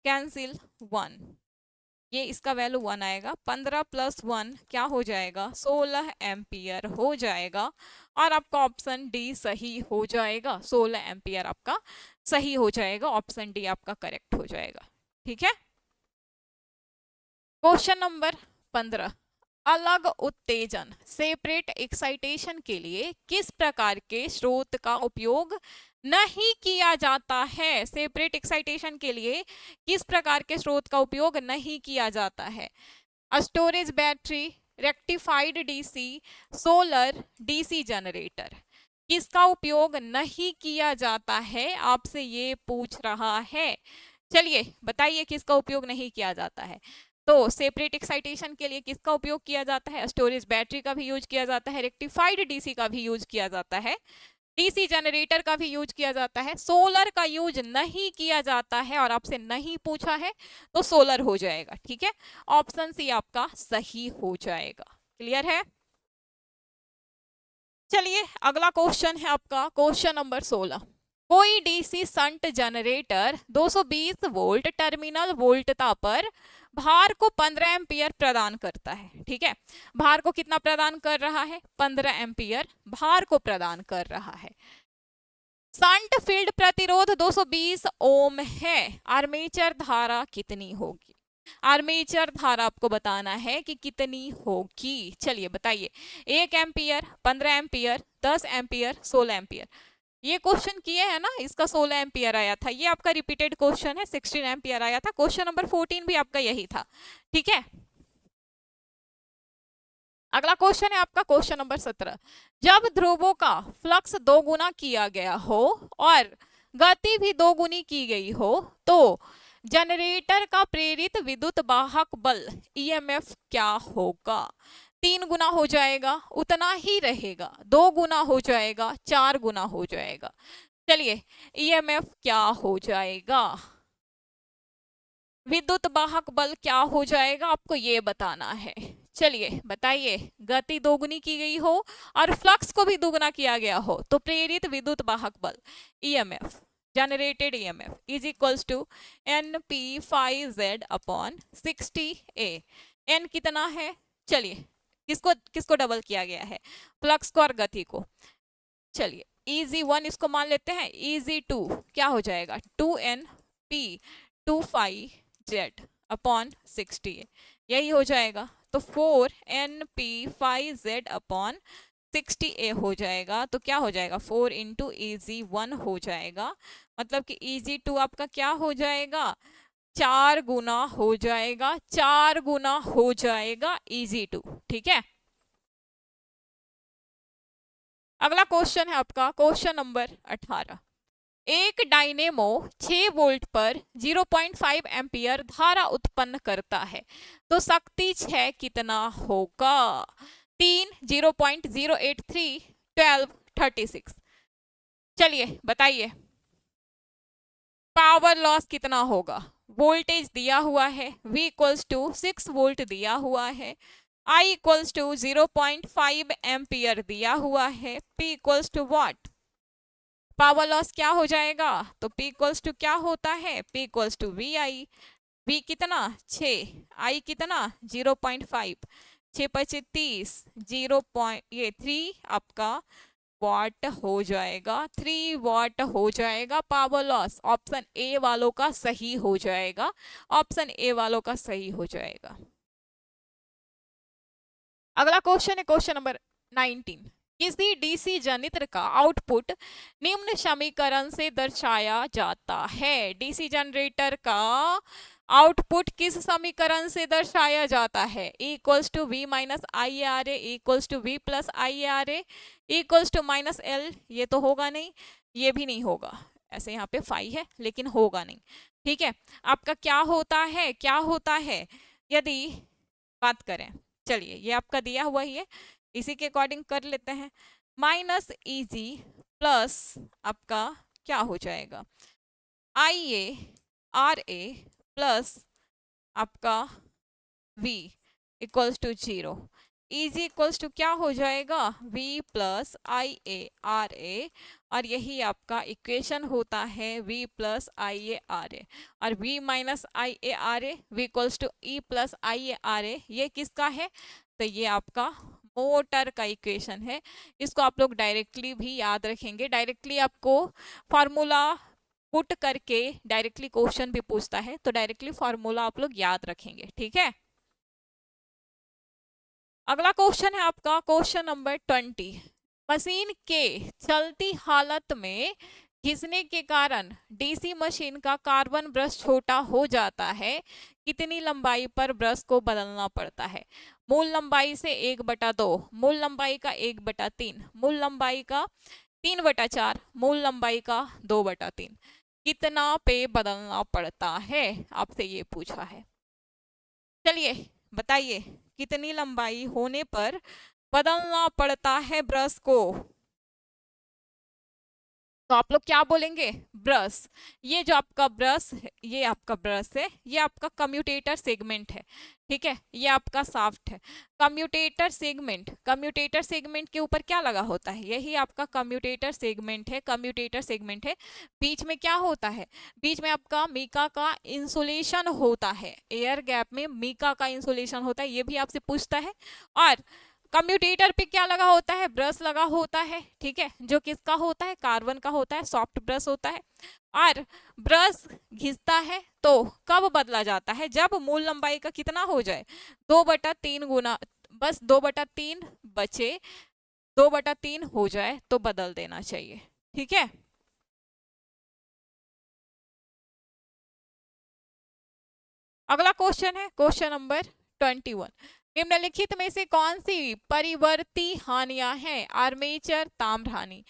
कैंसिल 1, ये इसका वैल्यू 1 आएगा। 15 प्लस 1 क्या हो जाएगा? 16 एम्पियर हो जाएगा। और आपका ऑप्शन डी सही हो जाएगा। 16 एम्पियर आपका सही हो जाएगा। ऑप्शन डी आपका करेक्ट हो जाएगा, ठीक है। Question number 15। अलग उत्तेजन सेपरेट एक्साइटेशन के लिए किस प्रकार के स्रोत का उपयोग नहीं किया जाता है? सेपरेट एक्साइटेशन के लिए किस प्रकार के स्रोत का उपयोग नहीं किया जाता है? Storage battery, rectified DC, solar, DC generator, किसका उपयोग नहीं किया जाता है, आपसे ये पूछ रहा है। चलिए बताइए किसका उपयोग नहीं किया जाता है। तो सेपरेट एक्साइटेशन के लिए किसका उपयोग किया जाता है, स्टोरेज बैटरी का भी यूज किया जाता है, रेक्टिफाइड डीसी का भी यूज किया जाता है, डीसी जनरेटर का भी यूज किया जाता है, सोलर का यूज नहीं किया जाता है और आपसे नहीं पूछा है तो सोलर हो जाएगा। ठीक है, ऑप्शन सी आपका सही हो जाएगा। क्लियर है। चलिए अगला क्वेश्चन है आपका क्वेश्चन नंबर 16। कोई DC shunt generator 220 volt terminal वोल्टता पर भार को 15 एम्पियर प्रदान करता है। ठीक है, भार को कितना प्रदान कर रहा है, 15 एम्पियर भार को प्रदान कर रहा है। संट फील्ड प्रतिरोध 220 ओम है, आर्मेचर धारा कितनी होगी, आर्मेचर धारा आपको बताना है कि कितनी होगी। चलिए बताइए, 1 एम्पियर, 15 एम्पियर, 10 एम्पियर, 16 एम्पियर। ये क्वेश्चन किए हैं ना, इसका 16 एम्पियर आया था, ये आपका रिपीटेड क्वेश्चन है, 16 एम्पियर आया था। क्वेश्चन नंबर 14 भी आपका यही था। ठीक है, अगला क्वेश्चन है आपका क्वेश्चन नंबर 17। जब ध्रुवों का फ्लक्स 2 गुना किया गया हो और गति भी 2 गुनी की गई हो तो जनरेटर का प्रेरित विद्युत वाहक बल ईएमएफ क्या होगा। 3 गुना हो जाएगा, उतना ही रहेगा, 2 गुना हो जाएगा, 4 गुना हो जाएगा। चलिए ईएमएफ क्या हो जाएगा, विद्युत वाहक बल क्या हो जाएगा, आपको ये बताना है। चलिए बताइए, गति दोगुनी की गई हो और फ्लक्स को भी दोगुना किया गया हो तो प्रेरित विद्युत वाहक बल EMF, generated EMF is equals to NP5Z upon 60A। N कितना है, चलिए किसको किसको डबल किया गया है, फ्लक्स को और गति को। चलिए EZ1 इसको मान लेते हैं, EZ2 क्या हो जाएगा, 2NP25Z अपॉन 60A, यही हो जाएगा। तो 4NP5Z अपॉन 60A हो जाएगा। तो क्या हो जाएगा, 4 इंटू EZ1 हो जाएगा, मतलब कि EZ2 आपका क्या हो जाएगा, 4 गुना हो जाएगा, 4 गुना हो जाएगा EZ2। ठीक है, अगला क्वेश्चन है आपका क्वेश्चन नंबर 18। एक डायनेमो 6 वोल्ट पर 0.5 एम्पियर धारा उत्पन्न करता है तो शक्ति 6 कितना होगा। 3, 0.083, 12, 36। चलिए बताइए पावर लॉस कितना होगा। वोल्टेज दिया हुआ है, V इक्वल्स टू 6 वोल्ट दिया हुआ है, I इक्वल्स टू 0.5 एम्पियर दिया हुआ है, P equals to what, power loss क्या हो जाएगा। तो P इक्वल्स टू क्या होता है, P equals to VI। V कितना 6, I कितना 0.5, 6 पचे 30, 3 आपका वाट हो जाएगा, 3 वाट हो जाएगा पावर लॉस। ऑप्शन ए वालों का सही हो जाएगा, ऑप्शन ए वालों का सही हो जाएगा। अगला क्वेश्चन है क्वेश्चन नंबर 19। किसी डीसी जनित्र का आउटपुट निम्न समीकरण से दर्शाया जाता है। डीसी जनरेटर का आउटपुट किस समीकरण से दर्शाया जाता है, E equals to V minus I R A, equals to V plus I R A, equals to minus L। ये तो होगा नहीं, ये भी नहीं होगा, ऐसे यहाँ पे फाई है लेकिन होगा नहीं। ठीक है, आपका क्या होता है, क्या होता है यदि बात करें, चलिए ये आपका दिया हुआ ही है, इसी के अकॉर्डिंग कर लेते हैं। माइनस EG प्लस आपका क्या हो जाएगा, IA RA प्लस आपका V equals to 0। EG equals to क्या हो जाएगा, V प्लस IA RA, और यही आपका इक्वेशन होता है V प्लस IA RA, और V minus IA RA V equals to E plus IA RA, ये किसका है, तो ये आपका मोटर का इक्वेशन है। इसको आप लोग डायरेक्टली भी याद रखेंगे, डायरेक्टली आपको फार्मूला पुट करके डायरेक्टली क्वेश्चन भी पूछता है तो डायरेक्टली फार्मूला आप लोग याद रखेंगे। ठीक है, अगला क्वेश्चन है आपका क्वेश्चन नंबर 20। मशीन के चलती हालत में घिसने के कारण डीसी मशीन का कार्बन ब्रश छोटा हो जाता है, कितनी लंबाई पर ब्रश को बदलना पड़ता है? मूल लंबाई से 1/2, मूल लंबाई का 1/3, मूल लंबाई का 3/4, मूल लंबाई का 2/3। कितना पे बदलना पड़ता है, आपसे ये पूछा है। चलिए बताइए, कितनी लंबाई होने पर बदलना पड़ता है ब्रश को? तो आप लोग क्या बोलेंगे? ब्रश। ये जो आपका ब्रश है, ये आपका ब्रश है, ये आपका कम्यूटेटर सेगमेंट है, ठीक है, ये आपका शाफ्ट है। कम्यूटेटर सेगमेंट, कम्यूटेटर सेगमेंट के ऊपर क्या लगा होता है? यही आपका कम्यूटेटर सेगमेंट है, कम्यूटेटर सेगमेंट है। बीच में क्या होता है? बीच में आपका मीका का इंसुलेशन होता है, एयर गैप में मीका का इंसुलेशन होता है, ये भी आपसे पूछता है। और कम्यूटेटर पे क्या लगा होता है? ब्रश लगा होता है, ठीक है, जो किसका होता है? कार्बन का होता है, सॉफ्ट ब्रश होता है। और ब्रश घिसता है तो कब बदला जाता है? जब मूल लंबाई का कितना हो जाए? 2/3 गुना, बस 2/3 बचे, 2/3 हो जाए तो बदल देना चाहिए, ठीक है। अगला क्वेश्चन है क्वेश्चन नंबर 21। निम्नलिखित में से कौन सी परिवर्ती हानियां हैं? आर्मेचर ताम्र हानि,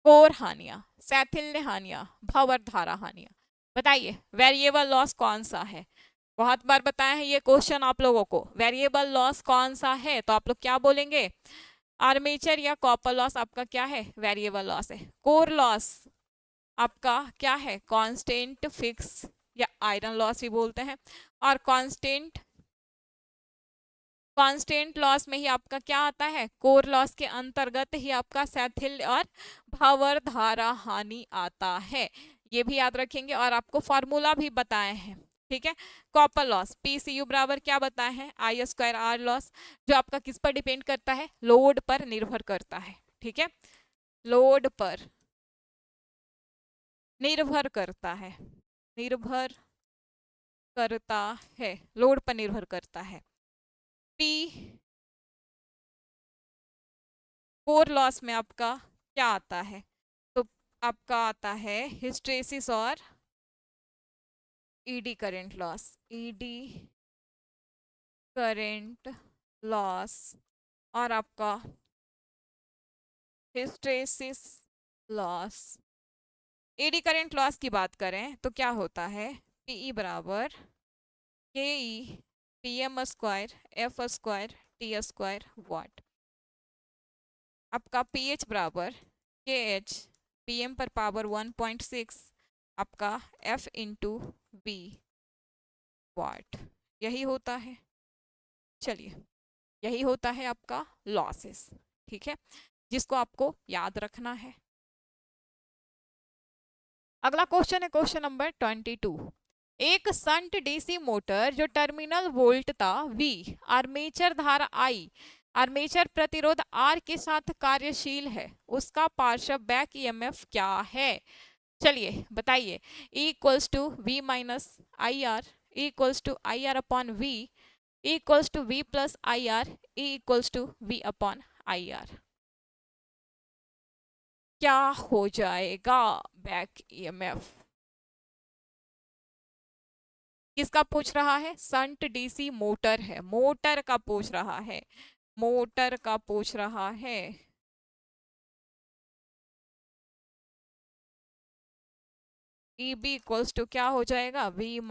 कोर हानियां, सैथिल्य हानियां, भंवर धारा हानियां। बताइए वेरिएबल लॉस कौन सा है? बहुत बार बताया है ये क्वेश्चन आप लोगों को। वेरिएबल लॉस कौन सा है? तो आप लोग क्या बोलेंगे? आर्मेचर या कॉपर लॉस आपका क्या है? वेरिएबल लॉस है। कोर लॉस आपका क्या है? कांस्टेंट फिक्स या आयरन लॉस भी बोलते हैं। और कांस्टेंट, कांस्टेंट लॉस में ही आपका क्या आता है? कोर लॉस के अंतर्गत ही आपका सैथिल्य और भंवर धारा हानि आता है। ये भी याद रखेंगे और आपको फॉर्मूला भी बताए हैं, ठीक है। कॉपर लॉस पीसीयू बराबर क्या बताए हैं? I² R लॉस, जो आपका किस पर डिपेंड करता है? लोड पर निर्भर करता है, ठीक है, लोड पर निर्भर करता है, निर्भर करता है, लोड पर निर्भर करता है। पी कोर लॉस में आपका क्या आता है? तो आपका आता है हिस्ट्रेसिस और eddy current loss, eddy current loss और आपका hysteresis loss. Eddy current loss की बात करें तो क्या होता है? पीई बराबर के PM² F² T² आपका पीएच बराबर KH PM पर पावर 1.6 आपका F/V वाट, यही होता है। चलिए, यही होता है आपका लॉसेस, ठीक है, जिसको आपको याद रखना है। अगला क्वेश्चन है क्वेश्चन नंबर 22। एक संट डीसी मोटर जो टर्मिनल वोल्ट था V, आर्मेचर धारा I, आर्मेचर प्रतिरोध R के साथ कार्यशील है, उसका पार्श्व बैक ईएमएफ क्या है? चलिए बताइए। E = V - IR, E = IR/V, E = V + IR, E = V/IR। क्या हो जाएगा बैक ईएमएफ? किसका पूछ रहा है? संट डीसी मोटर है, मोटर का पूछ रहा है, मोटर का पूछ रहा है। EB = क्या हो जाएगा? V -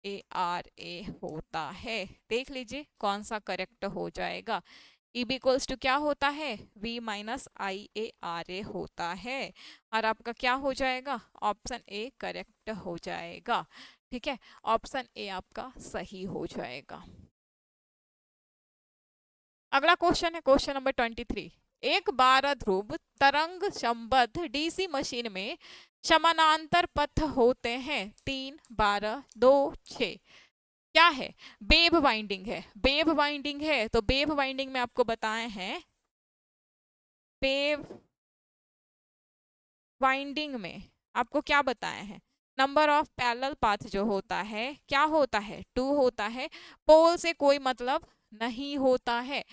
IARA होता है। देख लीजिए कौन सा करेक्ट हो जाएगा। EB = क्या होता है? V - IARA होता है। और आपका क्या हो जाएगा? ऑप्शन ए करेक्ट हो जाएगा, ठीक है, ऑप्शन ए आपका सही हो जाएगा। अगला क्वेश्चन है क्वेश्चन नंबर 23। एक बारध्रुव तरंग संबद्ध डीसी मशीन में समानांतर पथ होते हैं 3, 12, 2, 6। क्या है? वेव वाइंडिंग है, वेव वाइंडिंग है। तो वेव वाइंडिंग में आपको बताए हैं, वेव वाइंडिंग में आपको क्या बताए हैं? नंबर ऑफ पैरेलल पाथ जो होता है क्या होता है? 2 होता है। पोल से कोई मतलब नहीं होता है।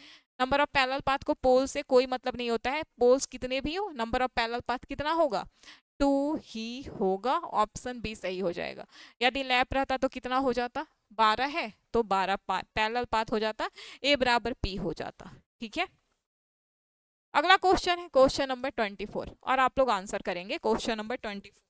नंबर ऑफ पैरेलल पाथ को पोल से कोई मतलब नहीं होता है। पोल्स कितने भी हो, नंबर ऑफ पैरेलल पाथ कितना होगा? 2 ही होगा, ऑप्शन बी सही हो जाएगा। यदि लैप रहता तो कितना हो जाता, 12 है तो 12 पैरेलल पाथ हो जाता, ए बराबर पी हो जाता। ठीक है, अगला क्वेश्चन है क्वेश्चन नंबर 24 और आप लोग आंसर करेंगे क्वेश्चन नंबर 24।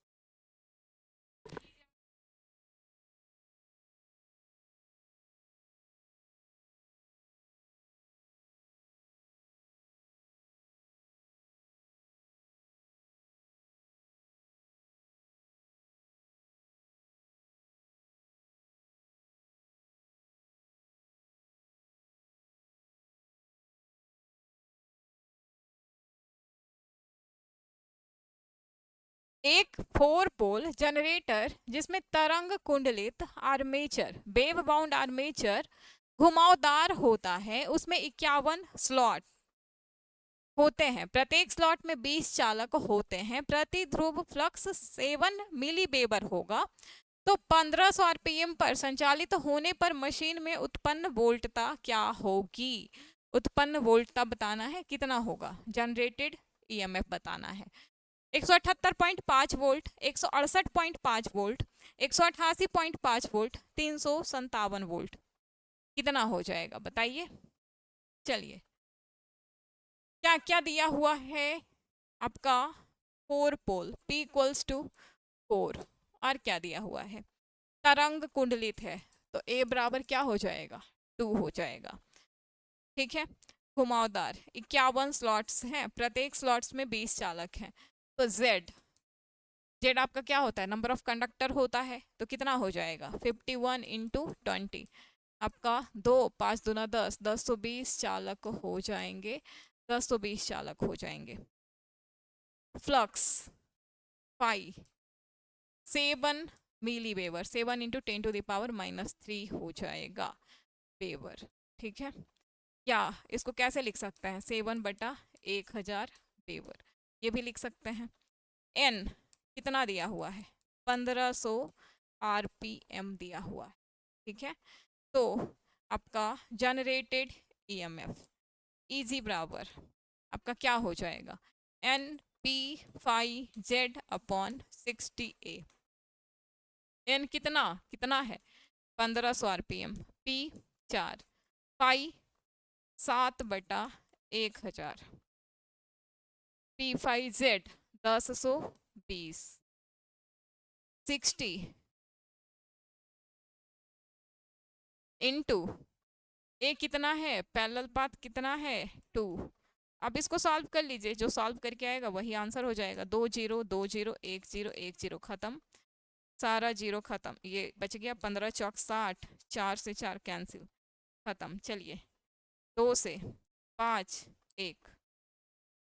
एक 4 पोल जनरेटर जिसमें तरंग कुंडलित आर्मेचर वेव बाउंड आर्मेचर घुमावदार होता है, उसमें 51 स्लॉट होते हैं, प्रत्येक स्लॉट में 20 चालक होते हैं, प्रति ध्रुव फ्लक्स 7 मिली वेबर होगा, तो 1500 आरपीएम पर संचालित होने पर मशीन में उत्पन्न वोल्टता क्या होगी। उत्पन्न वोल्टता बताना है, कितना होगा, जनरेटेड ईएमएफ बताना है। 178.5 वोल्ट, 168.5 वोल्ट, 188.5 वोल्ट, 357 वोल्ट, कितना हो जाएगा बताइए। चलिए, क्या क्या दिया हुआ है आपका, 4 पोल P इक्वल्स टू 4, और क्या दिया हुआ है, तरंग कुंडलित है, तो A बराबर क्या हो जाएगा, 2 हो जाएगा। ठीक है, घुमावदार 51 स्लॉट्स हैं, प्रत्येक स्लॉट्स में 20 चालक हैं, तो Z आपका क्या होता है, नंबर ऑफ कंडक्टर होता है, तो कितना हो जाएगा 51 इंटू 20, आपका 2 5 दूना 10, 10 तो 20 चालक हो जाएंगे, 10 तो 20 चालक हो जाएंगे। Flux phi 7 milli weber, 7 into 10 to the power -3 हो जाएगा वेबर। ठीक है, या इसको कैसे लिख सकते हैं, 7/1000 वेबर, ये भी लिख सकते हैं। एन कितना दिया हुआ है, 1500 आरपीएम दिया हुआ है। ठीक है, तो आपका जनरेटेड ईएमएफ इजी बराबर आपका क्या हो जाएगा, N P phi Z upon 60A। N कितना कितना है, 1500 RPM, P 4, phi 7/1000, P phi Z 1020, 60 into A कितना है, पैरेलल पाथ कितना है 2। अब इसको सॉल्व कर लीजिए, जो सॉल्व करके आएगा वही आंसर हो जाएगा। 2 0 2 0 1 0 1 0 खत्म, सारा जीरो खत्म, ये बच गया 15 चौक 60, 4 से 4 कैंसिल, खत्म। चलिए 2 से 5 1,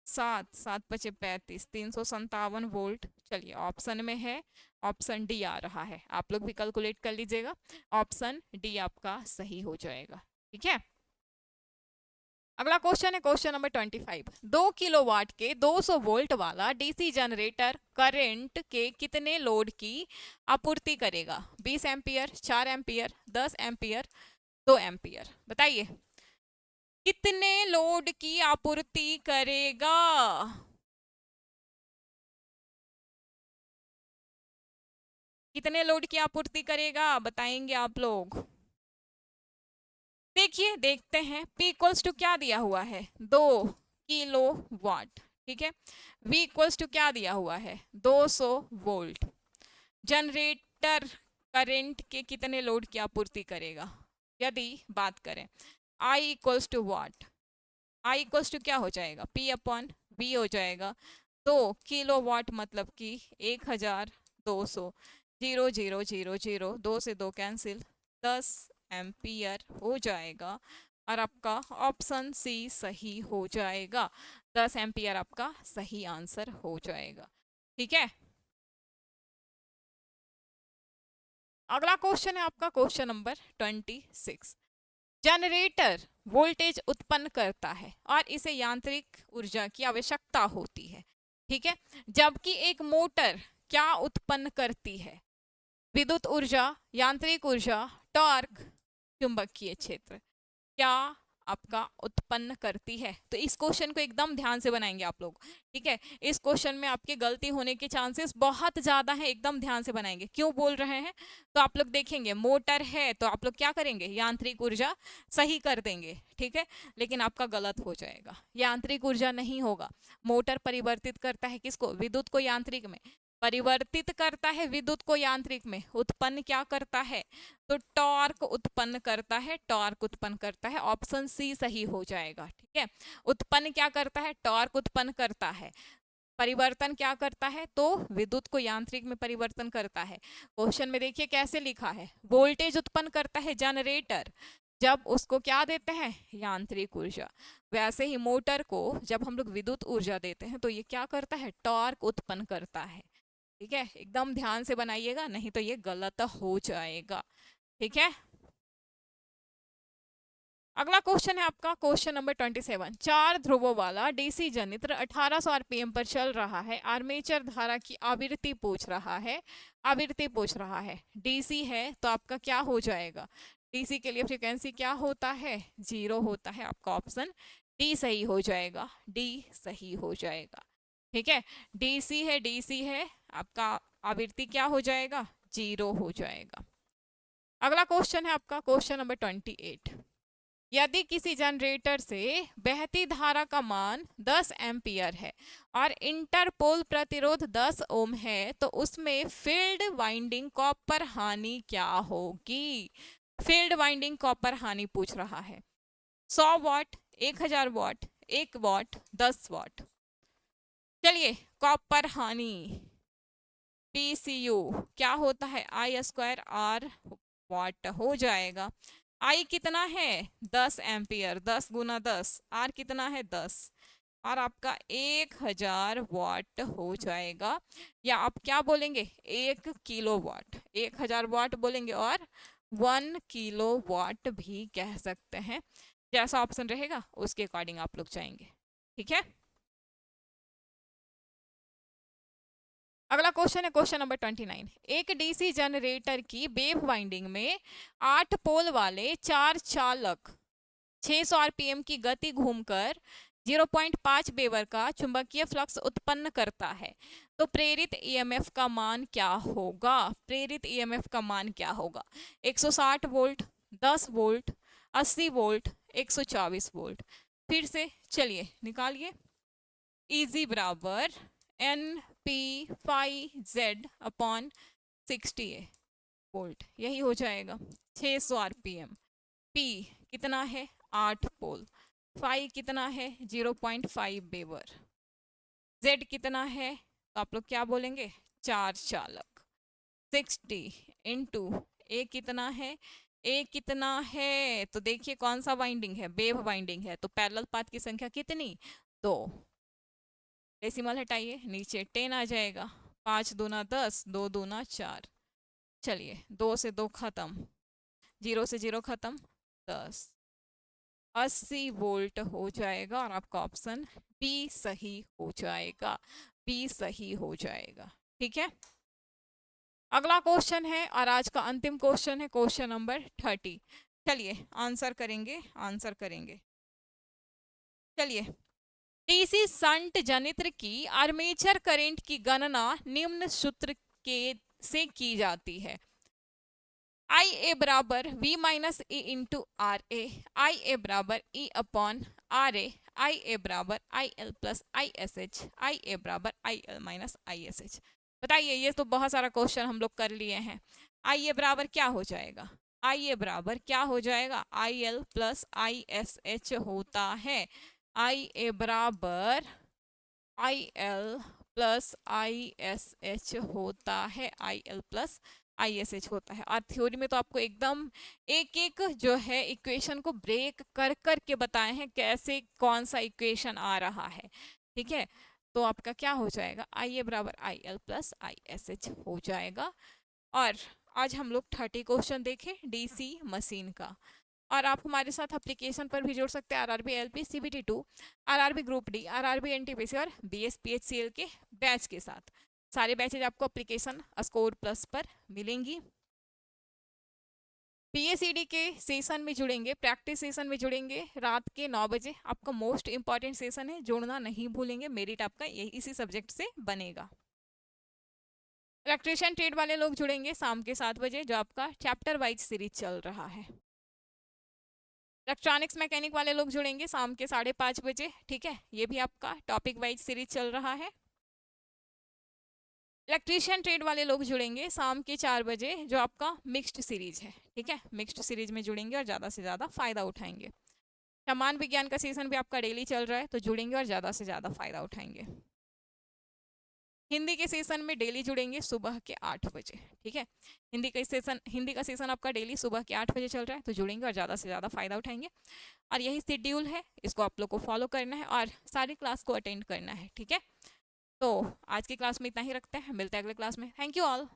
7 7 बचे 35, 357 वोल्ट। चलिए ऑप्शन में है, ऑप्शन डी आ रहा है, आप लोग भी कैलकुलेट कर लीजिएगा, ऑप्शन डी आपका सही हो जाएगा। ठीक है, अगला क्वेश्चन है क्वेश्चन नंबर 25। 2 किलोवाट के 200 वोल्ट वाला डीसी जनरेटर करंट के कितने लोड की आपूर्ति करेगा, 20 एम्पियर, 4 एम्पियर, 10 एम्पियर, 2 एम्पियर, बताइए कितने लोड की आपूर्ति करेगा। कितने लोड की आपूर्ति करेगा बताएंगे आप लोग। देखिए देखते हैं, P इक्वल्स टू क्या दिया हुआ है, 2 किलो वाट। ठीक है, V इक्वल्स टू क्या दिया हुआ है, 200 वोल्ट। जनरेटर करंट के कितने लोड की आपूर्ति करेगा, यदि बात करें I equals to what, I equals to क्या हो जाएगा, P अपॉन V हो जाएगा। 2 किलो वाट मतलब कि 1200, 0 0 0 0, 2 से 2 कैंसिल, 10 एम्पियर हो जाएगा, और आपका ऑप्शन सी सही हो जाएगा। 10 एम्पियर आपका सही आंसर हो जाएगा। ठीक है, अगला क्वेश्चन है आपका क्वेश्चन नंबर 26। जनरेटर वोल्टेज उत्पन्न करता है और इसे यांत्रिक ऊर्जा की आवश्यकता होती है। ठीक है, जबकि एक मोटर क्या उत्पन्न करती है, विद्युत ऊर्जा, यांत्रिक ऊर्जा, टॉर्क, चुंबकीय क्षेत्र, क्या आपका उत्पन्न करती है। तो इस क्वेश्चन को एकदम ध्यान से बनाएंगे आप लोग, ठीक है। इस क्वेश्चन में आपके गलती होने के चांसेस बहुत ज्यादा है, एकदम ध्यान से बनाएंगे। क्यों बोल रहे हैं, तो आप लोग देखेंगे मोटर है तो आप लोग क्या करेंगे, यांत्रिक ऊर्जा सही कर देंगे, ठीक है। लेकिन आपका गलत हो जाएगा, यांत्रिक ऊर्जा नहीं होगा। मोटर परिवर्तित करता है किसको, विद्युत को यांत्रिक में, परिवर्तित करता है विद्युत को यांत्रिक में। उत्पन्न क्या करता है, तो टॉर्क उत्पन्न करता है, टॉर्क उत्पन्न करता है। ऑप्शन सी सही हो जाएगा, ठीक है। उत्पन्न क्या करता है, टॉर्क उत्पन्न करता है। परिवर्तन क्या करता है, तो विद्युत को यांत्रिक में परिवर्तन करता है। क्वेश्चन में देखिए कैसे लिखा है, वोल्टेज उत्पन्न करता है जनरेटर, जब उसको क्या देते हैं, यांत्रिक ऊर्जा। वैसे ही मोटर को जब हम लोग विद्युत ऊर्जा देते हैं तो ये क्या करता है, टॉर्क उत्पन्न करता है, ठीक है। एकदम ध्यान से बनाइएगा, नहीं तो ये गलत हो जाएगा, ठीक है। अगला क्वेश्चन है आपका क्वेश्चन नंबर 27। 4 ध्रुवों वाला डीसी जनित्र 1800 आरपीएम पर चल रहा है, आर्मेचर धारा की आवृत्ति पूछ रहा है, आवृत्ति पूछ रहा है। डीसी है तो आपका क्या हो जाएगा, डीसी के लिए फ्रीक्वेंसी क्या होता है, 0 होता है। आपका ऑप्शन डी सही हो जाएगा, डी सही हो जाएगा, ठीक है। डीसी है, आपका आवृत्ति क्या हो जाएगा, 0 हो जाएगा। अगला क्वेश्चन है आपका क्वेश्चन नंबर 28। यदि किसी जनरेटर से बहती धारा का मान 10 एम्पियर है और इंटरपोल प्रतिरोध 10 ओम है, तो उसमें फील्ड वाइंडिंग कॉपर हानि क्या होगी। फील्ड वाइंडिंग कॉपर हानि पूछ रहा है। 100 वाट, 1000 वाट, 1 वाट, 10 वाट। चलिए, कॉपर हानि PCU क्या होता है, I² वाट हो जाएगा। आई कितना है, 10 एम्पियर, 10 गुना 10, आर कितना है 10, और आपका 1000 वाट हो जाएगा। या आप क्या बोलेंगे, 1 किलो वाट, 1000 वाट बोलेंगे और 1 किलो वाट भी कह सकते हैं। जैसा ऑप्शन रहेगा उसके अकॉर्डिंग आप लोग जाएंगे, ठीक है। अगला क्वेश्चन है क्वेश्चन नंबर 29। एक डीसी जनरेटर की वेव वाइंडिंग में 8 पोल वाले 4 चालक 600 आरपीएम की गति घूमकर 0.5 वेबर का चुंबकीय फ्लक्स उत्पन्न करता है, तो प्रेरित ईएमएफ का मान क्या होगा। प्रेरित ईएमएफ का मान क्या होगा, 160 वोल्ट, 10 वोल्ट, 80 वोल्ट, 124 वोल्ट। फिर से चलिए निकालिए। इजी बराबर NP5Z/60A वोल्ट, यही हो जाएगा। 600 आरपीएम, P कितना है, 8 पोल, फाई कितना है, 0.5 वेबर, Z कितना है, तो आप लोग क्या बोलेंगे, 4 चालक। 60 इंटू ए कितना है, ए कितना है, तो देखिए कौन सा वाइंडिंग है, वेव वाइंडिंग है, तो पैरेलल पाथ की संख्या कितनी, 2। डेसिमल हटाइए, नीचे 10 आ जाएगा। 5 दूना 10, 2 दूना 4। चलिए 2 से 2 खत्म, 0 से 0 खत्म, 10, 80 वोल्ट हो जाएगा और आपका ऑप्शन बी सही हो जाएगा, बी सही हो जाएगा, ठीक है। अगला क्वेश्चन है और आज का अंतिम क्वेश्चन है क्वेश्चन नंबर 30। चलिए आंसर करेंगे, आंसर करेंगे। चलिए, डीसी संट जनित्र की आर्मेचर करंट की गणना निम्न सूत्र के से की जाती है। आई ए बराबर V minus E into R A, I A बराबर E upon R A, I A बराबर IL प्लस ISH, आई ए बराबर IL माइनस ISH। बताइए, ये तो बहुत सारा क्वेश्चन हम लोग कर लिए हैं। आई ए बराबर क्या हो जाएगा, आई ए बराबर क्या हो जाएगा, IL प्लस ISH होता है। आई ए बराबर IL प्लस ISH होता है, IL प्लस ISH होता है। और थ्योरी में तो आपको एकदम एक एक जो है इक्वेशन को ब्रेक कर कर के बताए हैं कैसे कौन सा इक्वेशन आ रहा है, ठीक है। तो आपका क्या हो जाएगा, IA बराबर IL प्लस ISH हो जाएगा। और आज हम लोग 30 क्वेश्चन देखे डीसी मशीन का। और आप हमारे साथ एप्लीकेशन पर भी जुड़ सकते हैं, RRB LP CBT2, RRB group D, RRB NTPC और BSPHCL के बैच के साथ। सारे बैचेज आपको एप्लीकेशन स्कोर प्लस पर मिलेंगी। पीएससीडी के सेशन में जुड़ेंगे, प्रैक्टिस सेशन में जुड़ेंगे रात के 9 बजे। आपका मोस्ट इंपॉर्टेंट सेशन है, जुड़ना नहीं भूलेंगे, मेरिट आपका यही इसी सब्जेक्ट से बनेगा। इलेक्ट्रिशियन ट्रेड वाले लोग जुड़ेंगे शाम के 7 बजे, जो आपका चैप्टर वाइज सीरीज चल रहा है। इलेक्ट्रॉनिक्स मैकेनिक वाले लोग जुड़ेंगे शाम के 5:30 बजे, ठीक है, ये भी आपका टॉपिक वाइज सीरीज चल रहा है। इलेक्ट्रीशियन ट्रेड वाले लोग जुड़ेंगे शाम के 4 बजे, जो आपका मिक्स्ड सीरीज है, ठीक है, मिक्स्ड सीरीज में जुड़ेंगे और ज़्यादा से ज़्यादा फ़ायदा उठाएंगे। सामान्य विज्ञान का सेशन भी आपका डेली चल रहा है, तो जुड़ेंगे और ज़्यादा से ज़्यादा फ़ायदा उठाएंगे। हिंदी के सेशन में डेली जुड़ेंगे सुबह के 8 बजे, ठीक है, हिंदी का सेशन आपका डेली सुबह के 8 बजे चल रहा है, तो जुड़ेंगे और ज़्यादा से ज़्यादा फ़ायदा उठाएंगे। और यही शेड्यूल है, इसको आप लोग को फॉलो करना है और सारी क्लास को अटेंड करना है, ठीक है। तो आज की क्लास में इतना ही रखते हैं, मिलते हैं अगले क्लास में। Thank you all.